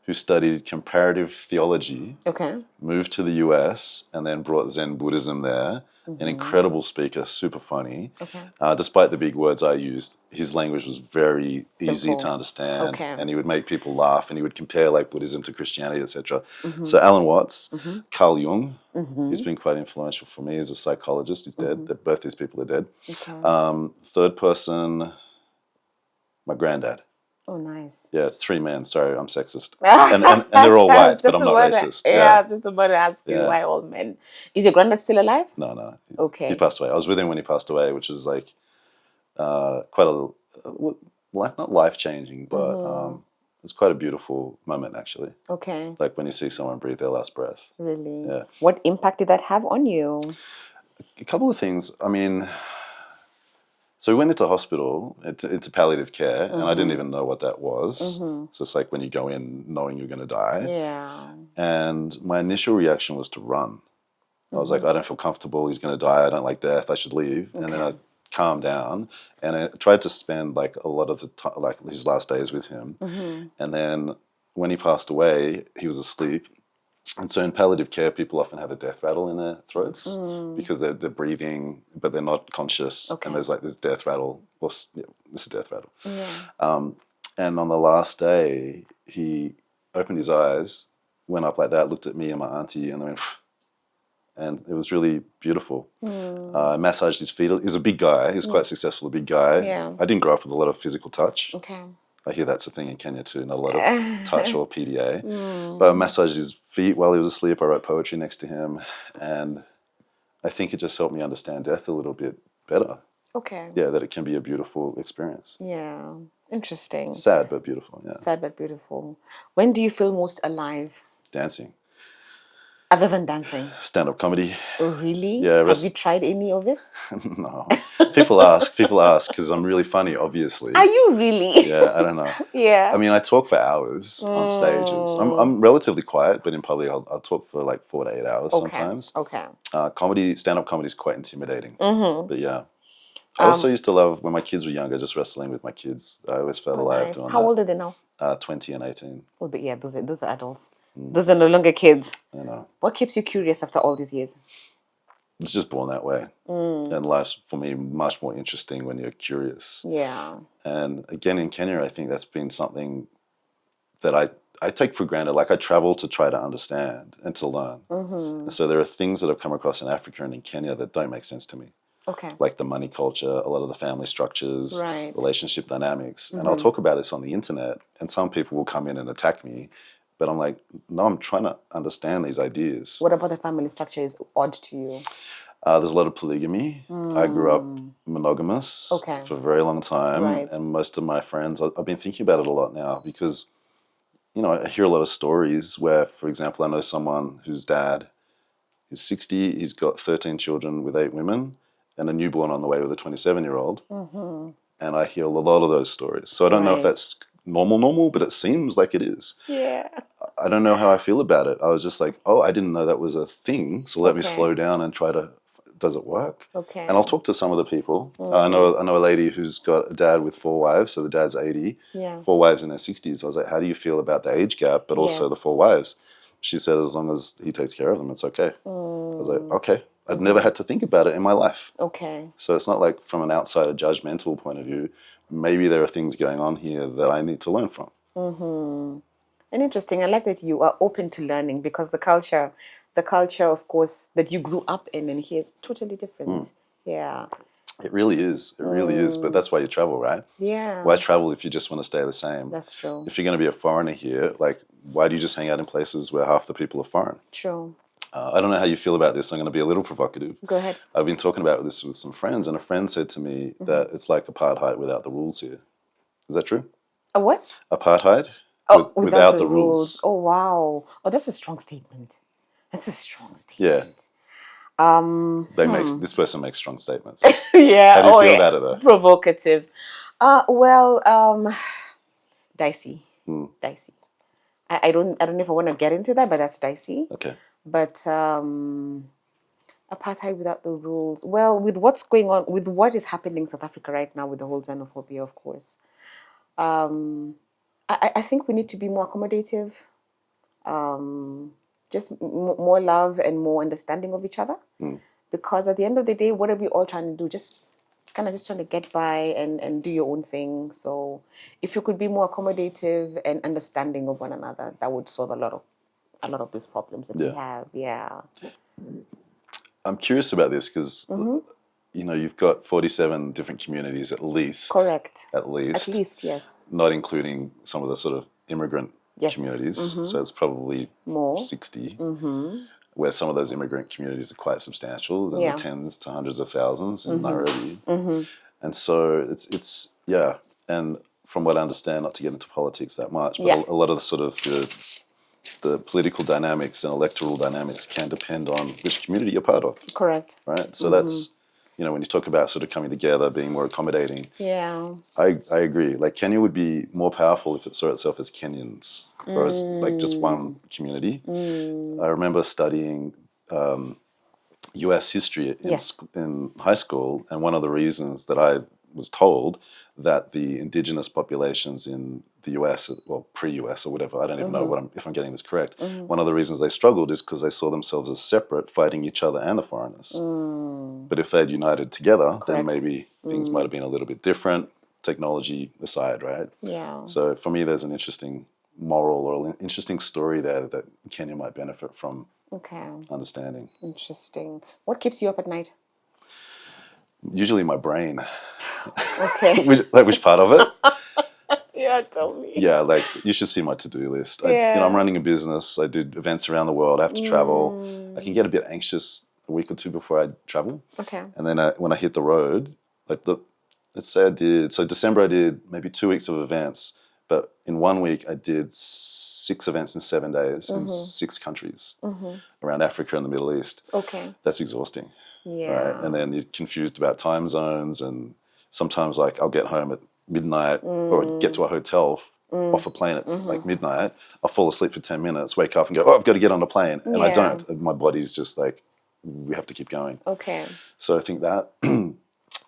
who studied comparative theology. Okay. Moved to the US and then brought Zen Buddhism there. An incredible speaker, super funny. Okay. Despite the big words I used, his language was very easy to understand. Okay. And he would make people laugh and he would compare like Buddhism to Christianity, etc. So Alan Watts, Carl Jung, he's been quite influential for me as a psychologist. He's dead. Both these people are dead. Okay. Third person, my granddad. Oh, nice. Yeah, it's 3 men. Sorry, I'm sexist. And they're all white, but I'm not racist. I was just about to ask you why all men. Is your granddad still alive? No. Okay. He passed away. I was with him when he passed away, which was like quite not life-changing, but it's quite a beautiful moment, actually. Okay. Like when you see someone breathe their last breath. Really? Yeah. What impact did that have on you? A couple of things. I mean... So we went into hospital, into palliative care, and I didn't even know what that was. So it's like when you go in knowing you're going to die. Yeah. And my initial reaction was to run. I was like, I don't feel comfortable. He's going to die. I don't like death. I should leave. Okay. And then I calmed down, and I tried to spend like a lot of the time, like his last days with him. And then when he passed away, he was asleep. And so in palliative care, people often have a death rattle in their throats because they're breathing, but they're not conscious. Okay. And there's like this death rattle. Well, yeah, it's a death rattle. Yeah. And on the last day, he opened his eyes, went up like that, looked at me and my auntie, and then went, and it was really beautiful. I massaged his feet. He was a big guy. He was quite successful, a big guy. Yeah. I didn't grow up with a lot of physical touch. Okay. I hear that's a thing in Kenya too, not a lot of touch or PDA. But I massaged his feet while he was asleep. I wrote poetry next to him. And I think it just helped me understand death a little bit better. Okay. Yeah, that it can be a beautiful experience. Yeah, interesting. Sad but beautiful, yeah. Sad but beautiful. When do you feel most alive? Dancing. Other than dancing? Stand-up comedy. Oh, really? Yeah. Have you tried any of this? No. People ask because I'm really funny, obviously. Are you really? Yeah, I don't know. Yeah. I mean, I talk for hours on stages. I'm relatively quiet, but in public I'll talk for like 4 to 8 hours sometimes. Okay. Stand-up comedy is quite intimidating. But yeah. I also used to love, when my kids were younger, just wrestling with my kids. I always felt alive doing that. How old are they now? 20 and 18. Oh, yeah, those are adults. Those are no longer kids. You know, What keeps you curious after all these years? it's just born that way. And life's, for me, much more interesting when you're curious. Yeah. And again, in Kenya, I think that's been something that I take for granted. Like, I travel to try to understand and to learn. And so there are things that I've come across in Africa and in Kenya that don't make sense to me. Okay. Like the money culture, a lot of the family structures, Right. relationship dynamics. And I'll talk about this on the internet, and some people will come in and attack me. But I'm like, no, I'm trying to understand these ideas. What about the family structure is odd to you? There's a lot of polygamy. I grew up monogamous Okay. for a very long time. Right. And most of my friends, I've been thinking about it a lot now because, you know, I hear a lot of stories where, for example, I know someone whose dad is 60, he's got 13 children with 8 women and a newborn on the way with a 27-year-old. And I hear a lot of those stories. So I don't know if Right. that's normal, but it seems like it is. Yeah. I don't know how I feel about it. I was just like, oh, I didn't know that was a thing. So let me Okay. slow down and try to, does it work? Okay. And I'll talk to some of the people. I know a lady who's got a dad with 4 wives. So the dad's 80, Yeah. 4 wives in their 60s. I was like, how do you feel about the age gap, but also Yes. the 4 wives? She said, as long as he takes care of them, it's okay. I was like, okay. I'd never had to think about it in my life. Okay. So it's not like from an outsider judgmental point of view, maybe there are things going on here that I need to learn from. And interesting. I like that you are open to learning because the culture, of course, that you grew up in and here is totally different. Yeah. It really is. It really is. But that's why you travel, right? Yeah. Why travel if you just want to stay the same? That's true. If you're going to be a foreigner here, like, why do you just hang out in places where half the people are foreign? True. I don't know how you feel about this. I'm going to be a little provocative. Go ahead. I've been talking about this with some friends, and a friend said to me that it's like apartheid without the rules here. Is that true? A what? Apartheid Oh, without the rules. Oh, wow. Oh, that's a strong statement. That's a strong Yeah. statement. This person makes strong statements. Yeah. How do you Oh, feel yeah. about it, though? Provocative. Dicey. Dicey. I don't know if I want to get into that, but that's dicey. Okay. But apartheid without the rules. Well, with what's going on, with what is happening in South Africa right now with the whole xenophobia, of course, I think we need to be more accommodative, just more love and more understanding of each other. Because at the end of the day, what are we all trying to do? Just trying to get by and do your own thing. So if you could be more accommodative and understanding of one another, that would solve a lot of these problems that we have. Yeah. I'm curious about this because, you know, you've got 47 different communities at least. Correct. At least. At least, yes. Not including some of the sort of immigrant Yes. communities. So it's probably More. 60, where some of those immigrant communities are quite substantial, in Yeah. the tens to hundreds of thousands in Nairobi. And so it's yeah. And from what I understand, not to get into politics that much, but Yeah. a lot of the sort of the political dynamics and electoral dynamics can depend on which community you're part of, Correct. right? So that's, you know, when you talk about sort of coming together, being more accommodating, Yeah. I agree. Like, Kenya would be more powerful if it saw itself as Kenyans or as like just one community. I remember studying US history in high school, and one of the reasons that I was told that the indigenous populations in the US, well, pre-US or whatever, I don't even know if I'm getting this correct. One of the reasons they struggled is because they saw themselves as separate, fighting each other and the foreigners. But if they'd united together, then maybe things might have been a little bit different, technology aside, right? Yeah. So for me, there's an interesting moral or an interesting story there that Kenya might benefit from Okay. understanding. Interesting. What keeps you up at night? Usually my brain. Okay. which part of it? Yeah, tell me. Yeah, like, you should see my to-do list. You know, I'm running a business. I do events around the world. I have to travel. I can get a bit anxious a week or two before I travel. Okay. And then when I hit the road, like let's say December I did maybe 2 weeks of events, but in 1 week I did 6 events in 7 days in 6 countries around Africa and the Middle East. Okay. That's exhausting. Yeah. Right? And then you're confused about time zones, and sometimes, like, I'll get home at midnight or get to a hotel off a plane at like midnight. I'll fall asleep for 10 minutes, wake up and go, oh, I've got to get on a plane. And I don't. And my body's just like, we have to keep going. Okay. So I think that.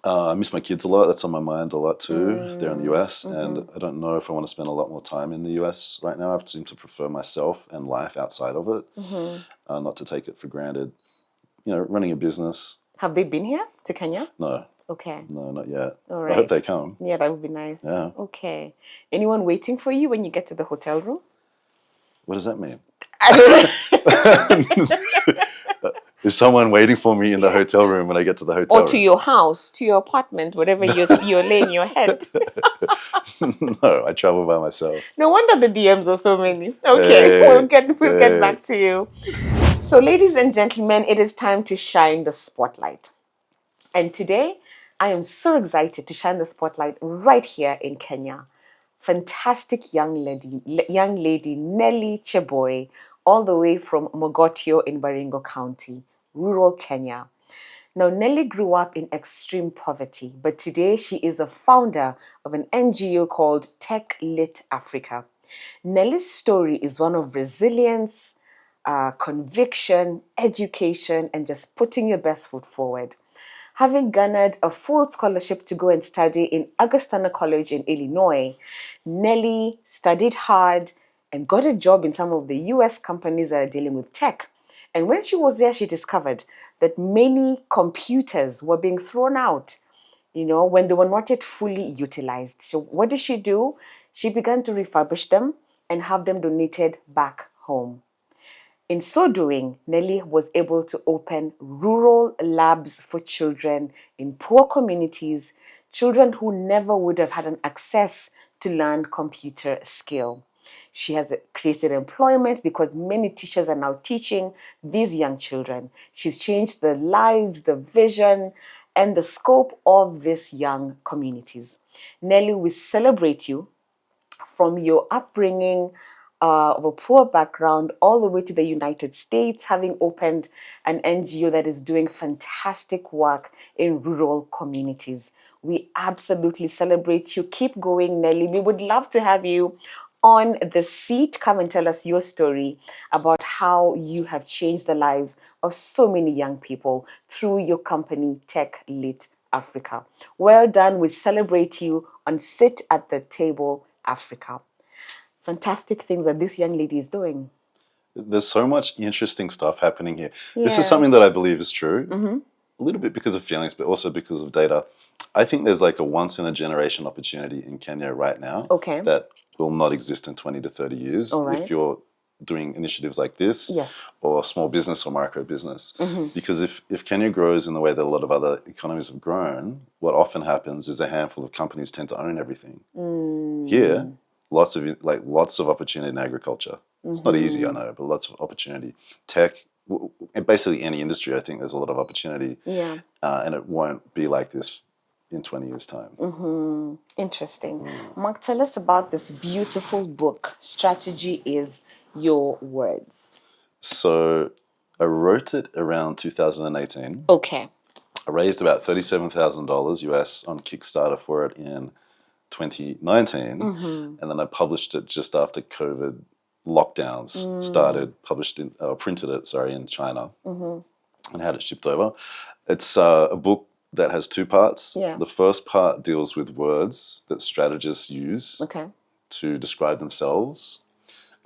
I miss my kids a lot. That's on my mind a lot too. They're in the US, and I don't know if I want to spend a lot more time in the US right now. I seem to prefer myself and life outside of it, not to take it for granted. You know, running a business. Have they been here to Kenya? No, Okay. no, not yet. All I hope right. they come. Yeah, that would be nice. Yeah. Okay. Anyone waiting for you when you get to the hotel room? What does that mean? Is someone waiting for me in the hotel room when I get to the hotel Or to room? your house, to your apartment, whatever you're laying your head. No, I travel by myself. No wonder the DMs are so many. Okay, Hey, we'll get hey. back to you. So, ladies and gentlemen, it is time to shine the spotlight. And today, I am so excited to shine the spotlight right here in Kenya. Fantastic young lady Nelly Cheboy, all the way from Mogotio in Baringo County, rural Kenya. Now, Nelly grew up in extreme poverty, but today she is a founder of an NGO called Tech Lit Africa. Nelly's story is one of resilience, conviction, education, and just putting your best foot forward. Having garnered a full scholarship to go and study in Augustana College in Illinois, Nelly studied hard and got a job in some of the US companies that are dealing with tech. And when she was there, she discovered that many computers were being thrown out, when they were not yet fully utilized. So what did she do? She began to refurbish them and have them donated back home. In so doing, Nelly was able to open rural labs for children in poor communities, children who never would have had an access to learn computer skill. She has created employment because many teachers are now teaching these young children. She's changed the lives, the vision, and the scope of these young communities. Nelly, we celebrate you from your upbringing of a poor background all the way to the United States, having opened an NGO that is doing fantastic work in rural communities. We absolutely celebrate you. Keep going, Nelly. We would love to have you on the seat. Come and tell us your story about how you have changed the lives of so many young people through your company, Tech Lit Africa. Well done. We celebrate you on Sit at the Table Africa. Fantastic things that this young lady is doing. There's so much interesting stuff happening here. This is Yeah. something that I believe is true, a little bit because of feelings, but also because of data. I think there's like a once in a generation opportunity in Kenya right now Okay. that will not exist in 20 to 30 years All right. if you're doing initiatives like this, Yes. or small business or micro business. Because if Kenya grows in the way that a lot of other economies have grown, what often happens is a handful of companies tend to own everything. Here, lots of opportunity in agriculture. It's not easy, I know, but lots of opportunity. Tech, and basically any industry, I think there's a lot of opportunity. Yeah. And it won't be like this in 20 years' time. Interesting. Mark, tell us about this beautiful book, Strategy is Your Words. So I wrote it around 2018. Okay. I raised about $37,000 US on Kickstarter for it in 2019. And then I published it just after COVID lockdowns started, printed it, in China, and had it shipped over. It's a book that has two parts. Yeah. The first part deals with words that strategists use Okay. to describe themselves,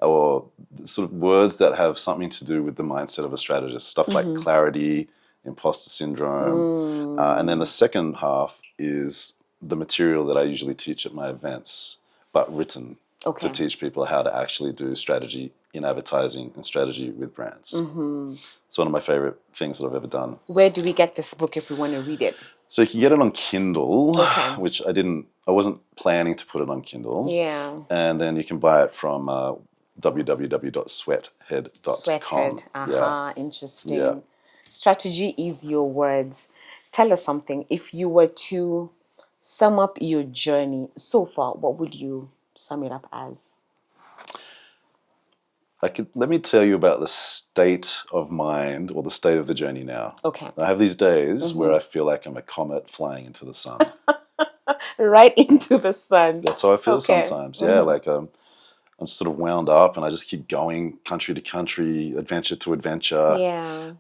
or sort of words that have something to do with the mindset of a strategist, stuff like clarity, imposter syndrome. And then the second half is the material that I usually teach at my events, but written Okay. to teach people how to actually do strategy in advertising and strategy with brands. It's one of my favorite things that I've ever done. Where do we get this book if we want to read it? So you can get it on Kindle, Okay. which I wasn't planning to put it on Kindle. Yeah. And then you can buy it from www.sweathead.com. Sweathead. Interesting. Yeah. Strategy is your words. Tell us something. If you were to sum up your journey so far, what would you sum it up as? Let me tell you about the state of mind or the state of the journey now. Okay. I have these days where I feel like I'm a comet flying into the sun. Right into the sun. That's how I feel Okay. sometimes. Yeah, like I'm sort of wound up and I just keep going country to country, adventure to adventure. Yeah.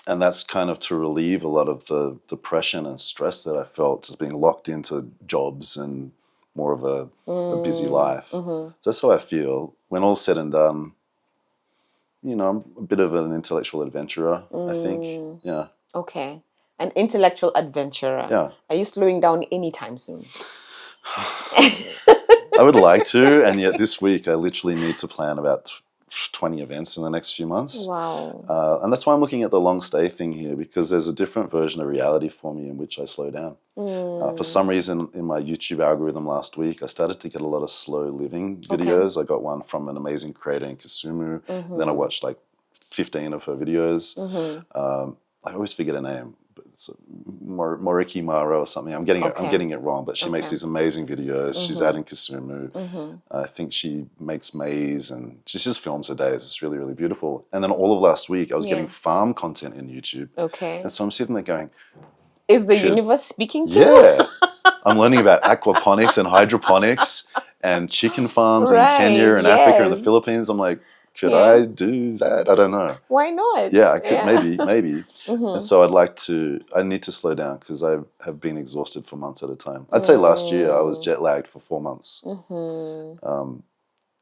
And that's kind of to relieve a lot of the depression and stress that I felt just being locked into jobs and more of a busy life. So that's how I feel. When all's said and done, I'm a bit of an intellectual adventurer, I think. Yeah. Okay. An intellectual adventurer. Yeah. Are you slowing down anytime soon? I would like to, and yet this week I literally need to plan about 20 events in the next few months. Wow. And that's why I'm looking at the long stay thing here, because there's a different version of reality for me in which I slow down. For some reason, in my YouTube algorithm last week, I started to get a lot of slow living videos. I got one from an amazing creator in Kisumu. Then I watched like 15 of her videos. I always forget her name, but it's Moriki Mara or something. I'm getting it wrong, but she makes these amazing videos. She's out in Kisumu. I think she makes maize and she just films her days. It's really, really beautiful. And then all of last week, I was getting farm content in YouTube. Okay. And so I'm sitting there going, is the universe speaking to you? Yeah. I'm learning about aquaponics and hydroponics and chicken farms in Kenya and Africa and the Philippines. I'm like, should I do that? I don't know. Why not? Yeah, I could maybe. And so I need to slow down because I have been exhausted for months at a time. I'd say last year I was jet lagged for 4 months.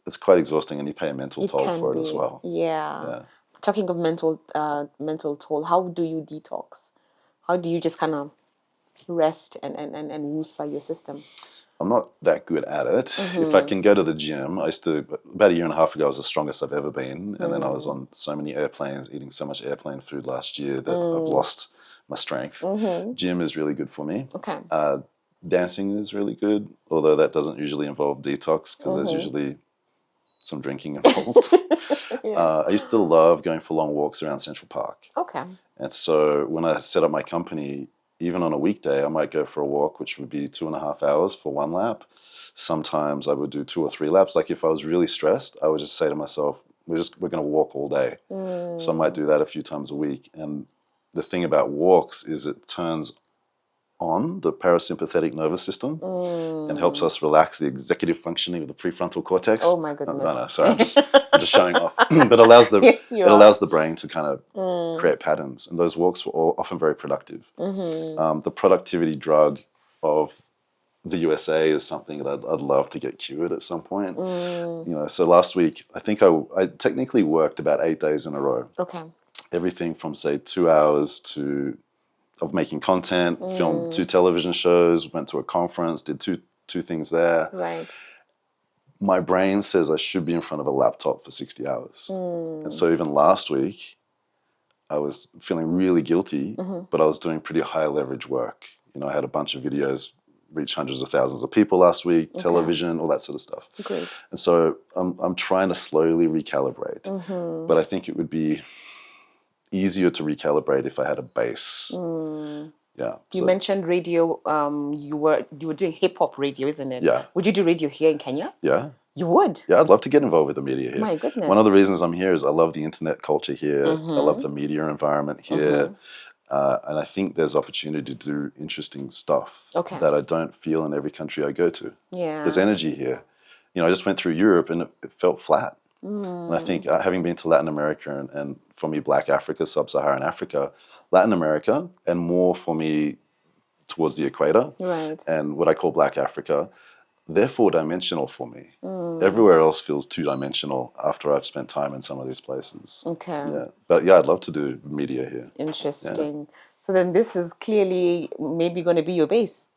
It's quite exhausting and you pay a mental toll for it as well. Yeah. Talking of mental toll, how do you detox? How do you just kind of rest and woosah your system? I'm not that good at it. If I can go to the gym, about a year and a half ago, I was the strongest I've ever been. And then I was on so many airplanes, eating so much airplane food last year that I've lost my strength. Gym is really good for me. Okay. Dancing is really good, although that doesn't usually involve detox because there's usually some drinking involved. I used to love going for long walks around Central Park. Okay. And so when I set up my company, even on a weekday, I might go for a walk, which would be 2.5 hours for one lap. Sometimes I would do 2 or 3 laps. Like if I was really stressed, I would just say to myself, we're going to walk all day. So I might do that a few times a week. And the thing about walks is it turns on the parasympathetic nervous system and helps us relax the executive functioning of the prefrontal cortex. Oh my goodness! No, sorry, I'm just showing off. But allows the brain to kind of create patterns, and those walks were often very productive. The productivity drug of the USA is something that I'd love to get cured at some point. So last week I think I technically worked about 8 days in a row. Okay. Everything from say 2 hours of making content, filmed 2 television shows, went to a conference, did two things there. Right. My brain says I should be in front of a laptop for 60 hours. And so even last week, I was feeling really guilty, but I was doing pretty high leverage work. I had a bunch of videos reach hundreds of thousands of people last week, television, all that sort of stuff. Great. And so I'm trying to slowly recalibrate. But I think it would be easier to recalibrate if I had a base. Yeah. You mentioned radio. You were doing hip hop radio, isn't it? Yeah. Would you do radio here in Kenya? Yeah. You would? Yeah, I'd love to get involved with the media here. My goodness. One of the reasons I'm here is I love the internet culture here. I love the media environment here. And I think there's opportunity to do interesting stuff that I don't feel in every country I go to. Yeah. There's energy here. I just went through Europe and it felt flat. And I think having been to Latin America and for me, Black Africa, Sub-Saharan Africa, Latin America, and more for me towards the equator, right, and what I call Black Africa, they're 4-dimensional for me. Everywhere else feels 2-dimensional after I've spent time in some of these places. Okay. Yeah. But yeah, I'd love to do media here. Interesting. Yeah. So then this is clearly maybe going to be your base.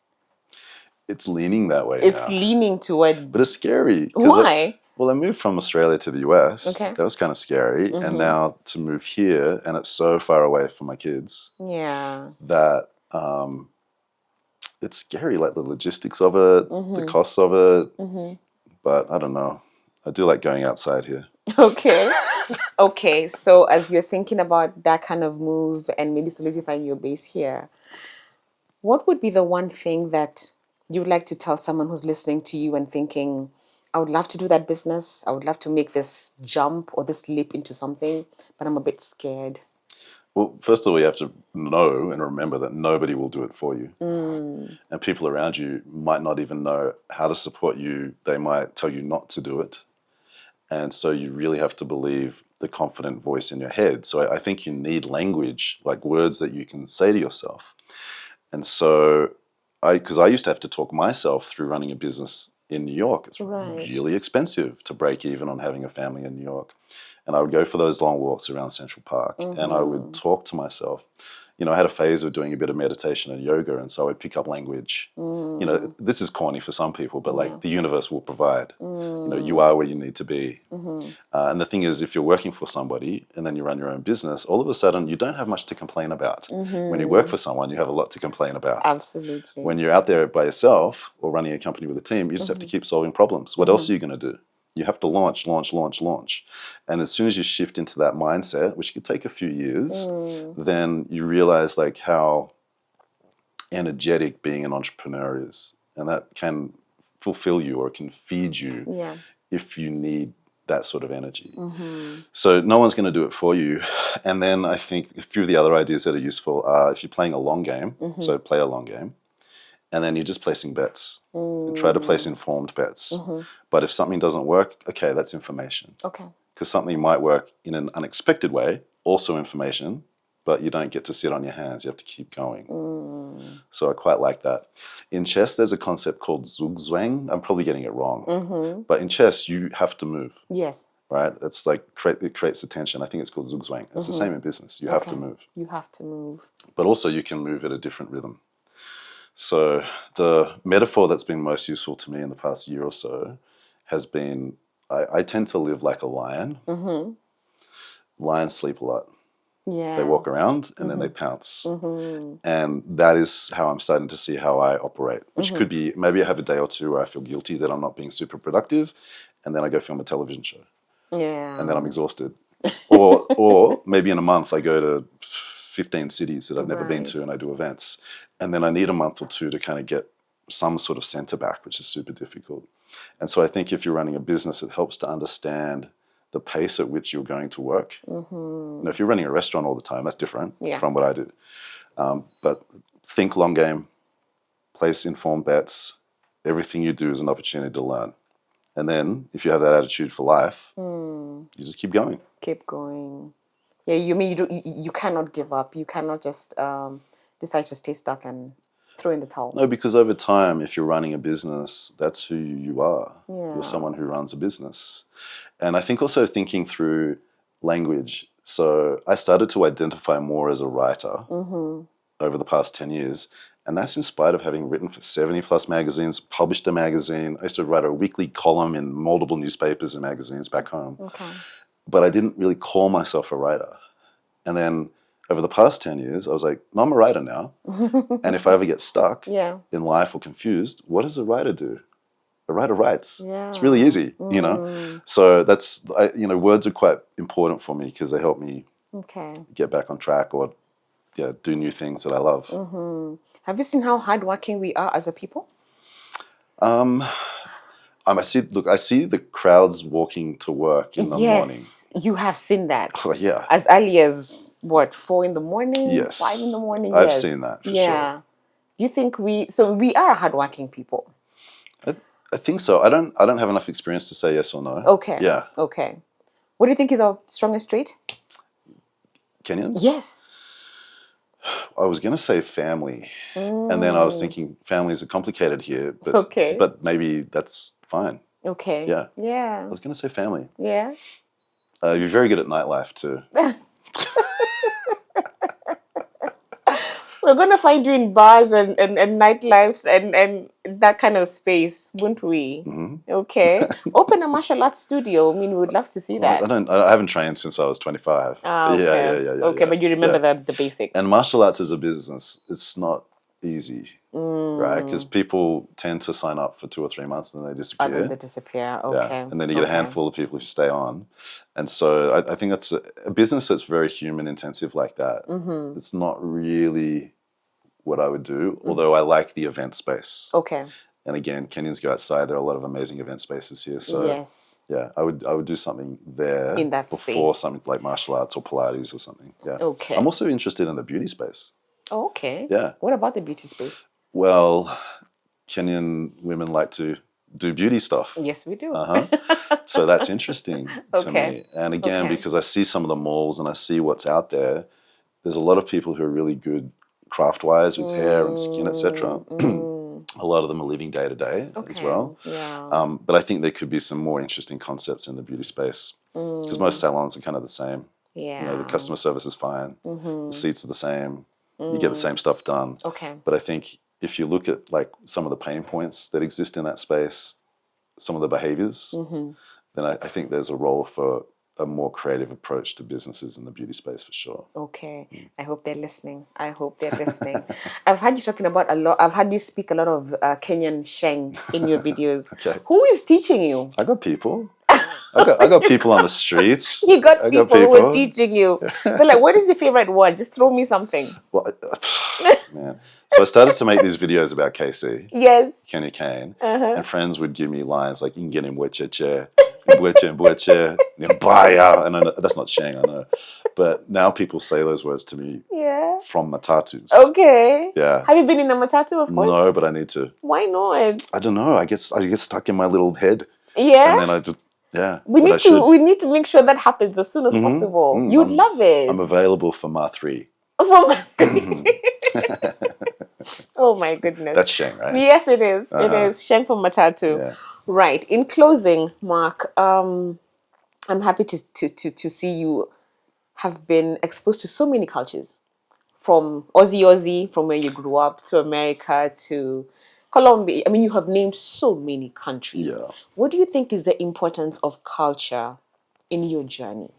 It's leaning that way It's now. leaning toward... But it's scary. Why? I moved from Australia to the US. Okay. That was kind of scary. And now to move here, and it's so far away from my kids. Yeah. That it's scary, like the logistics of it, the costs of it. But I don't know. I do like going outside here. Okay. Okay. So as you're thinking about that kind of move and maybe solidifying your base here, what would be the one thing that you would like to tell someone who's listening to you and thinking, I would love to do that business. I would love to make this jump or this leap into something, but I'm a bit scared. Well, first of all, you have to know and remember that nobody will do it for you. And people around you might not even know how to support you. They might tell you not to do it. And so you really have to believe the confident voice in your head. So I think you need language, like words that you can say to yourself. And so because I used to have to talk myself through running a business in New York. It's really expensive to break even on having a family in New York. And I would go for those long walks around Central Park and I would talk to myself. You know, I had a phase of doing a bit of meditation and yoga, and so I'd pick up language. You know, this is corny for some people, but like the universe will provide. You know, you are where you need to be. And the thing is, if you're working for somebody and then you run your own business, all of a sudden you don't have much to complain about. When you work for someone, you have a lot to complain about. Absolutely. When you're out there by yourself or running a company with a team, you just have to keep solving problems. What else are you going to do? You have to launch. And as soon as you shift into that mindset, which could take a few years, then you realize like how energetic being an entrepreneur is. And that can fulfill you or it can feed you if you need that sort of energy. So no one's going to do it for you. And then I think a few of the other ideas that are useful are if you're playing a long game, so play a long game, and then you're just placing bets. And try to place informed bets. But if something doesn't work, okay, that's information. Okay. Because something might work in an unexpected way, also information, but you don't get to sit on your hands. You have to keep going. So I quite like that. In chess, there's a concept called zugzwang. I'm probably getting it wrong. But in chess, you have to move. Yes. Right? It's like it creates attention. I think it's called zugzwang. It's the same in business. You have to move. You have to move. But also you can move at a different rhythm. So the metaphor that's been most useful to me in the past year or so has been, I tend to live like a lion. Lions sleep a lot. Yeah. They walk around and then they pounce. And that is how I'm starting to see how I operate, which could be maybe I have a day or two where I feel guilty that I'm not being super productive, and then I go film a television show. Yeah. And then I'm exhausted. Or maybe in a month I go to 15 cities that I've never been to and I do events. And then I need a month or two to kind of get some sort of center back, which is super difficult. And so I think if you're running a business, it helps to understand the pace at which you're going to work. You know, if you're running a restaurant all the time, that's different from what I do. But think long game, place informed bets. Everything you do is an opportunity to learn. And then if you have that attitude for life, you just keep going. Keep going. Yeah, you mean you cannot give up. You cannot just decide to stay stuck and throw in the towel. No, because over time, if you're running a business, that's who you are. Yeah. You're someone who runs a business. And I think also thinking through language. So I started to identify more as a writer over the past 10 years. And that's in spite of having written for 70 plus magazines, published a magazine. I used to write a weekly column in multiple newspapers and magazines back home. Okay. But I didn't really call myself a writer. And then over the past 10 years, I was like, no, I'm a writer now. And if I ever get stuck in life or confused, what does a writer do? A writer writes. Yeah. It's really easy, you know? So that's, words are quite important for me because they help me get back on track or do new things that I love. Have you seen how hardworking we are as a people? I see the crowds walking to work in the morning. Yes, you have seen that. Oh, yeah. As early as, 4 in the morning? Yes. 5 in the morning? I've seen that, for sure. You think we are hardworking people? I think so. I don't have enough experience to say yes or no. Okay. Yeah. Okay. What do you think is our strongest trait? Kenyans? Yes. I was going to say family. And then I was thinking families are complicated here. But maybe that's fine. Okay. Yeah. Yeah. I was going to say family. Yeah. You're very good at nightlife too. We're going to find you in bars and nightlives and that kind of space, won't we? Okay. Open a martial arts studio. I mean, we would love to see that. I haven't trained since I was 25. Okay. Yeah. Okay, but you remember the basics. And martial arts as a business, it's not easy, right? Because people tend to sign up for 2 or 3 months and then they disappear. And then they disappear, okay. Yeah. And then you get a handful of people who stay on. And so I think that's a business that's very human intensive like that. It's not really what I would do, although I like the event space. Okay. And again, Kenyans go outside. There are a lot of amazing event spaces here. So yes. Yeah, I would do something there in that before space. Something like martial arts or Pilates or something. Yeah. Okay. I'm also interested in the beauty space. Oh, okay. Yeah. What about the beauty space? Well, Kenyan women like to do beauty stuff. Yes, we do. So that's interesting to Okay. me. And again, Okay. because I see some of the malls and I see what's out there, there's a lot of people who are really good craft-wise with hair and skin, etc. A lot of them are living day to day as well. Yeah. But I think there could be some more interesting concepts in the beauty space because most salons are kind of the same. Yeah. You know, the customer service is fine. The seats are the same. You get the same stuff done. Okay. But I think if you look at like some of the pain points that exist in that space, some of the behaviors, then I think there's a role for a more creative approach to businesses in the beauty space for sure. Okay. I hope they're listening. I hope they're listening. I've had you talking about a lot. I've had you speak a lot of Kenyan Sheng in your videos. Okay. Who is teaching you? I got people. I got people on the streets. You got people who are teaching you. So, like, what is your favorite word? Just throw me something. Well, man. So I started to make these videos about KC. Yes. Kenny Kane. And friends would give me lines like, "Ingene mwecheche, mbweche, mbaya." And I know, that's not Sheng, I know. But now people say those words to me from matatus. Okay. Yeah. Have you been in a matatu, of course? No, but I need to. Why not? I don't know. I get stuck in my little head. Yeah. And then I just, yeah. We need to make sure that happens as soon as possible. You'd love it. I'm available for Ma 3. Oh my goodness. That's Sheng, right? Yes, it is. It is Sheng from Matatu. Yeah. Right. In closing, Mark, I'm happy to see you have been exposed to so many cultures, from Aussie, from where you grew up, to America, to Colombia. I mean, you have named so many countries. Yeah. What do you think is the importance of culture in your journey?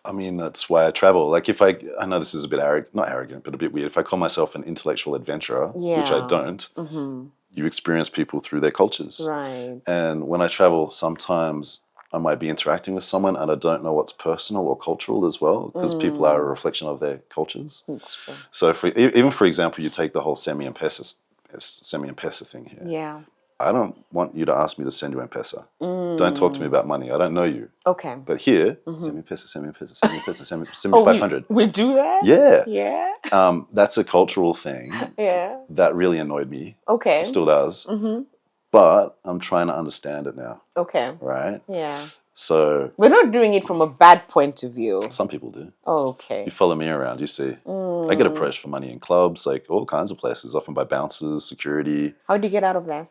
I mean, that's why I travel. Like if I know this is a bit not arrogant, but a bit weird. If I call myself an intellectual adventurer, which I don't, you experience people through their cultures. Right. And when I travel, sometimes I might be interacting with someone and I don't know what's personal or cultural as well, because people are a reflection of their cultures. That's true. So even for example, you take the whole semi-Mpesa thing here. Yeah. I don't want you to ask me to send you Mpesa. Don't talk to me about money. I don't know you. Okay. But here, semi-Mpesa, 7,500. We do that? Yeah. Yeah. That's a cultural thing. Yeah. That really annoyed me. Okay. It still does. But I'm trying to understand it now. Okay. Right? Yeah. So we're not doing it from a bad point of view. Some people do. Okay. You follow me around, you see. I get approached for money in clubs, like all kinds of places, often by bouncers, security. How do you get out of that?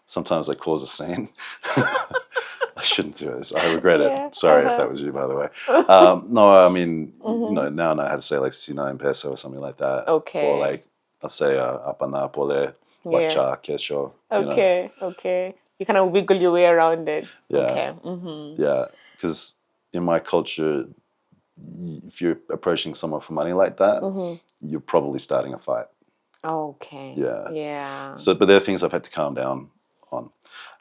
Sometimes I cause a scene. I shouldn't do this. I regret it. Sorry if that was you, by the way. No, I mean, you know, now I know how to say like Sina Mpesa or something like that. Okay. Or like, I'll say Apana Pole, Wacha, Kesho. Okay, okay. You kind of wiggle your way around it. Yeah. Okay. Yeah, because in my culture, if you're approaching someone for money like that, you're probably starting a fight. Okay. Yeah. Yeah. So, but there are things I've had to calm down on.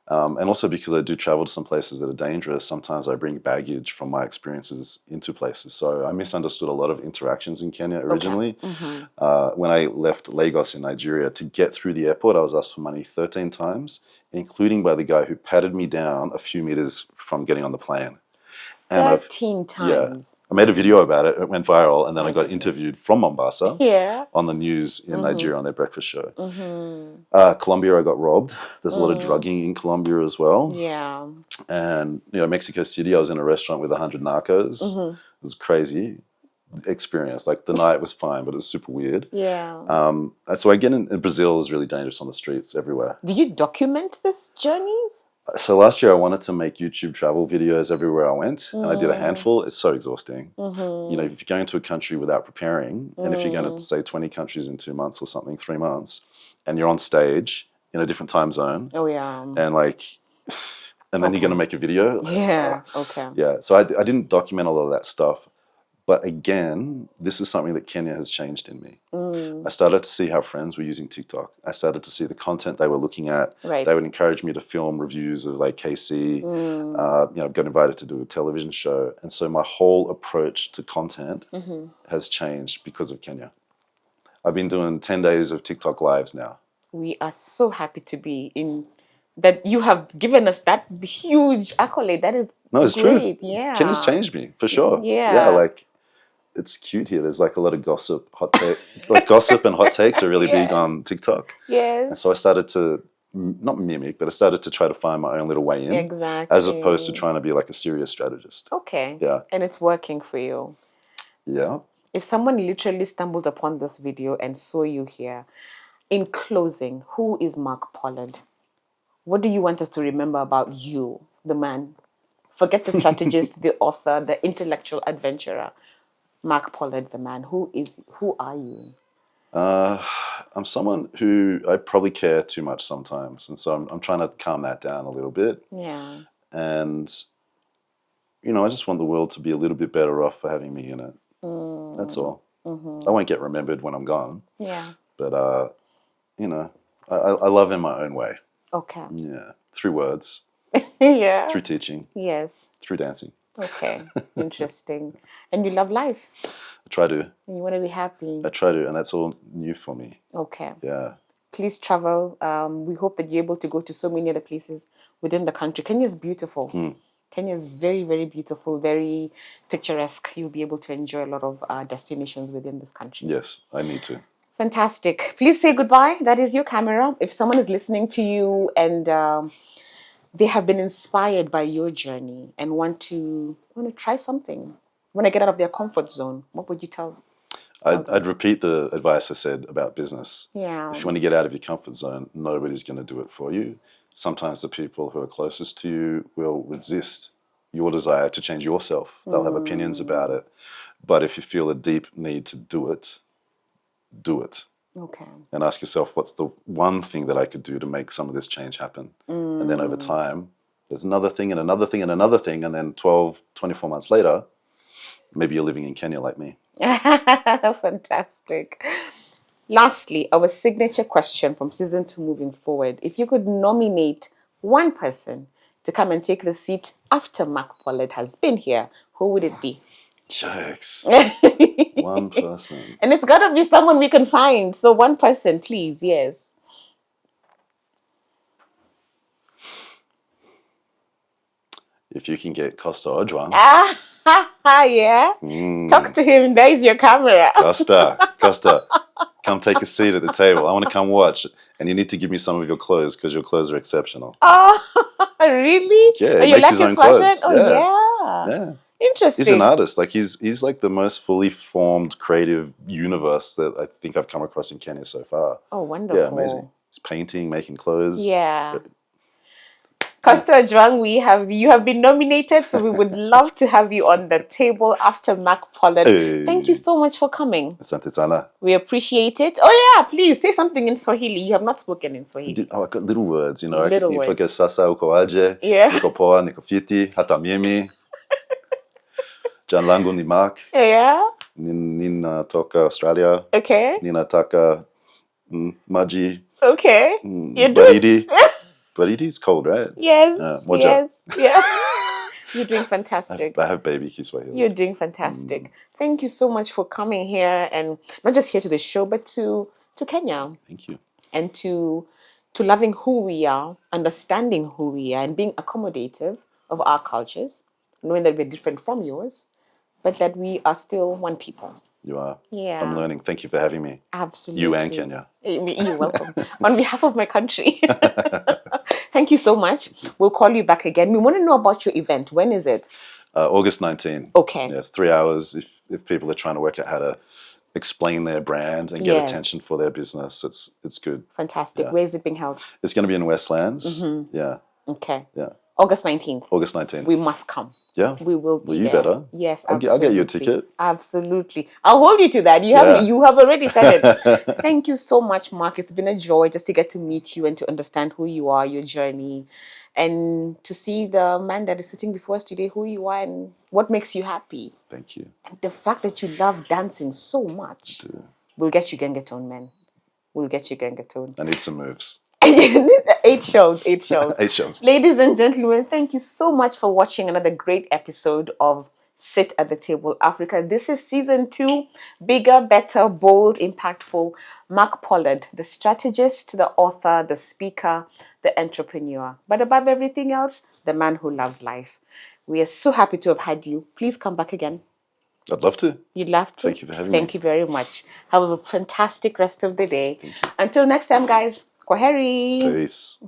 And also because I do travel to some places that are dangerous, sometimes I bring baggage from my experiences into places. So I misunderstood a lot of interactions in Kenya originally. When I left Lagos in Nigeria, to get through the airport, I was asked for money 13 times, including by the guy who patted me down a few meters from getting on the plane. 13 times. I made a video about it. It went viral, and then I got interviewed from Mombasa on the news in Nigeria on their breakfast show. Colombia, I got robbed. There's a lot of drugging in Colombia as well. Yeah. And Mexico City, I was in a restaurant with 100 narcos. It was crazy experience. Like the night was fine, but it was super weird. Yeah. So again, in Brazil is really dangerous on the streets everywhere. Did you document these journeys? So last year I wanted to make YouTube travel videos everywhere I went, and I did a handful. It's so exhausting. If you're going to a country without preparing, and if you're going to say 20 countries in 2 months or something, 3 months, and you're on stage in a different time zone, and then you're going to make a video. Yeah. Okay. Yeah. So I didn't document a lot of that stuff. But again, this is something that Kenya has changed in me. I started to see how friends were using TikTok. I started to see the content they were looking at. Right. They would encourage me to film reviews of like KC. Got invited to do a television show. And so my whole approach to content has changed because of Kenya. I've been doing 10 days of TikTok lives now. We are so happy to be in that. You have given us that huge accolade. That is it's great. true. Yeah. Kenya's changed me for sure. Yeah. Yeah, like it's cute here. There's like a lot of gossip, hot take, like gossip and hot takes are really big on TikTok. Yes. And so I started to not mimic, but I started to try to find my own little way in, Exactly. as opposed to trying to be like a serious strategist. Okay. Yeah. And it's working for you. Yeah. If someone literally stumbled upon this video and saw you here, in closing, who is Mark Pollard? What do you want us to remember about you, the man? Forget the strategist, the author, the intellectual adventurer. Mark Pollard, the man. Who are you? I'm someone who I probably care too much sometimes, and so I'm trying to calm that down a little bit. Yeah. And I just want the world to be a little bit better off for having me in it. That's all. I won't get remembered when I'm gone. Yeah. But I love in my own way. Okay. Yeah, through words, Yeah. through teaching, Yes. through dancing. Okay. Interesting. And you love life. I try to. And you want to be happy. I try to, and that's all new for me. Okay. Yeah. Please travel. We hope that you're able to go to so many other places within the country. Kenya is beautiful. Kenya is very, very beautiful, very picturesque. You'll be able to enjoy a lot of destinations within this country. Yes, I need to. Fantastic. Please say goodbye. That is your camera. If someone is listening to you and they have been inspired by your journey and want to try something, want to get out of their comfort zone, what would you tell? I'd repeat the advice I said about business. Yeah. If you want to get out of your comfort zone, nobody's going to do it for you. Sometimes the people who are closest to you will resist your desire to change yourself. They'll have opinions about it. But if you feel a deep need to do it, do it. Okay. And ask yourself, what's the one thing that I could do to make some of this change happen? And then over time, there's another thing and another thing and another thing. And then 12, 24 months later, maybe you're living in Kenya like me. Fantastic. Lastly, our signature question from season 2 moving forward. If you could nominate one person to come and take the seat after Mark Pollard has been here, who would it be? Yikes. One person. And it's got to be someone we can find. So one person, please. Yes. If you can get Costa Ojwang. Yeah. Talk to him. There is your camera. Costa, come take a seat at the table. I want to come watch. And you need to give me some of your clothes because your clothes are exceptional. Oh, really? Yeah, he makes like his own fashion? clothes. Oh, yeah. Interesting. He's an artist. Like he's like the most fully formed creative universe that I think I've come across in Kenya so far. Oh, wonderful. Yeah, amazing. He's painting, making clothes. Yeah. Costa Ojwang, you have been nominated, so we would love to have you on the table after Mark Pollard. Hey. Thank you so much for coming. Asante sana. We appreciate it. Oh yeah, please say something in Swahili. You have not spoken in Swahili. Oh, I got little words, Little If I words. get sasa uko aje, Yeah. niko poa, niko fiti, hata mimi. Jan langu ni Mark. Yeah. Ninatoka Australia. Okay. Ninataka maji. Okay. You're doing. Baridi. Baridi is cold, right? Yes. Moja. Yes. Yeah. You're doing fantastic. I have baby Kiswahili. You're doing fantastic. Thank you so much for coming here, and not just here to the show, but to Kenya. Thank you. And to loving who we are, understanding who we are, and being accommodative of our cultures, knowing that we're different from yours, but that we are still one people. You are. Yeah. I'm learning. Thank you for having me. Absolutely. You and Kenya. You're welcome. On behalf of my country. Thank you so much. We'll call you back again. We want to know about your event. When is it? August 19th. Okay. Yeah, it's 3 hours. If people are trying to work out how to explain their brand and get attention for their business, it's good. Fantastic. Yeah. Where is it being held? It's going to be in Westlands. Yeah. Okay. Yeah. August 19th. August 19th. We must come. Yeah. We will be Well, you there. better. Yes, I'll get you a ticket. Absolutely. I'll hold you to that. You have already said it. Thank you so much, Mark. It's been a joy just to get to meet you and to understand who you are, your journey, and to see the man that is sitting before us today, who you are and what makes you happy. Thank you. The fact that you love dancing so much. We'll get you Gengetone, man. We'll get you Gengetone. I need some moves. 8 shows. 8 shows. Ladies and gentlemen, thank you so much for watching another great episode of Sit at the Table Africa. This is season 2. Bigger, better, bold, impactful. Mark Pollard, the strategist, the author, the speaker, the entrepreneur. But above everything else, the man who loves life. We are so happy to have had you. Please come back again. I'd love to. You'd love to? Thank you for having me. Thank you very much. Have a fantastic rest of the day. Until next time, guys. Kwaheri. Peace.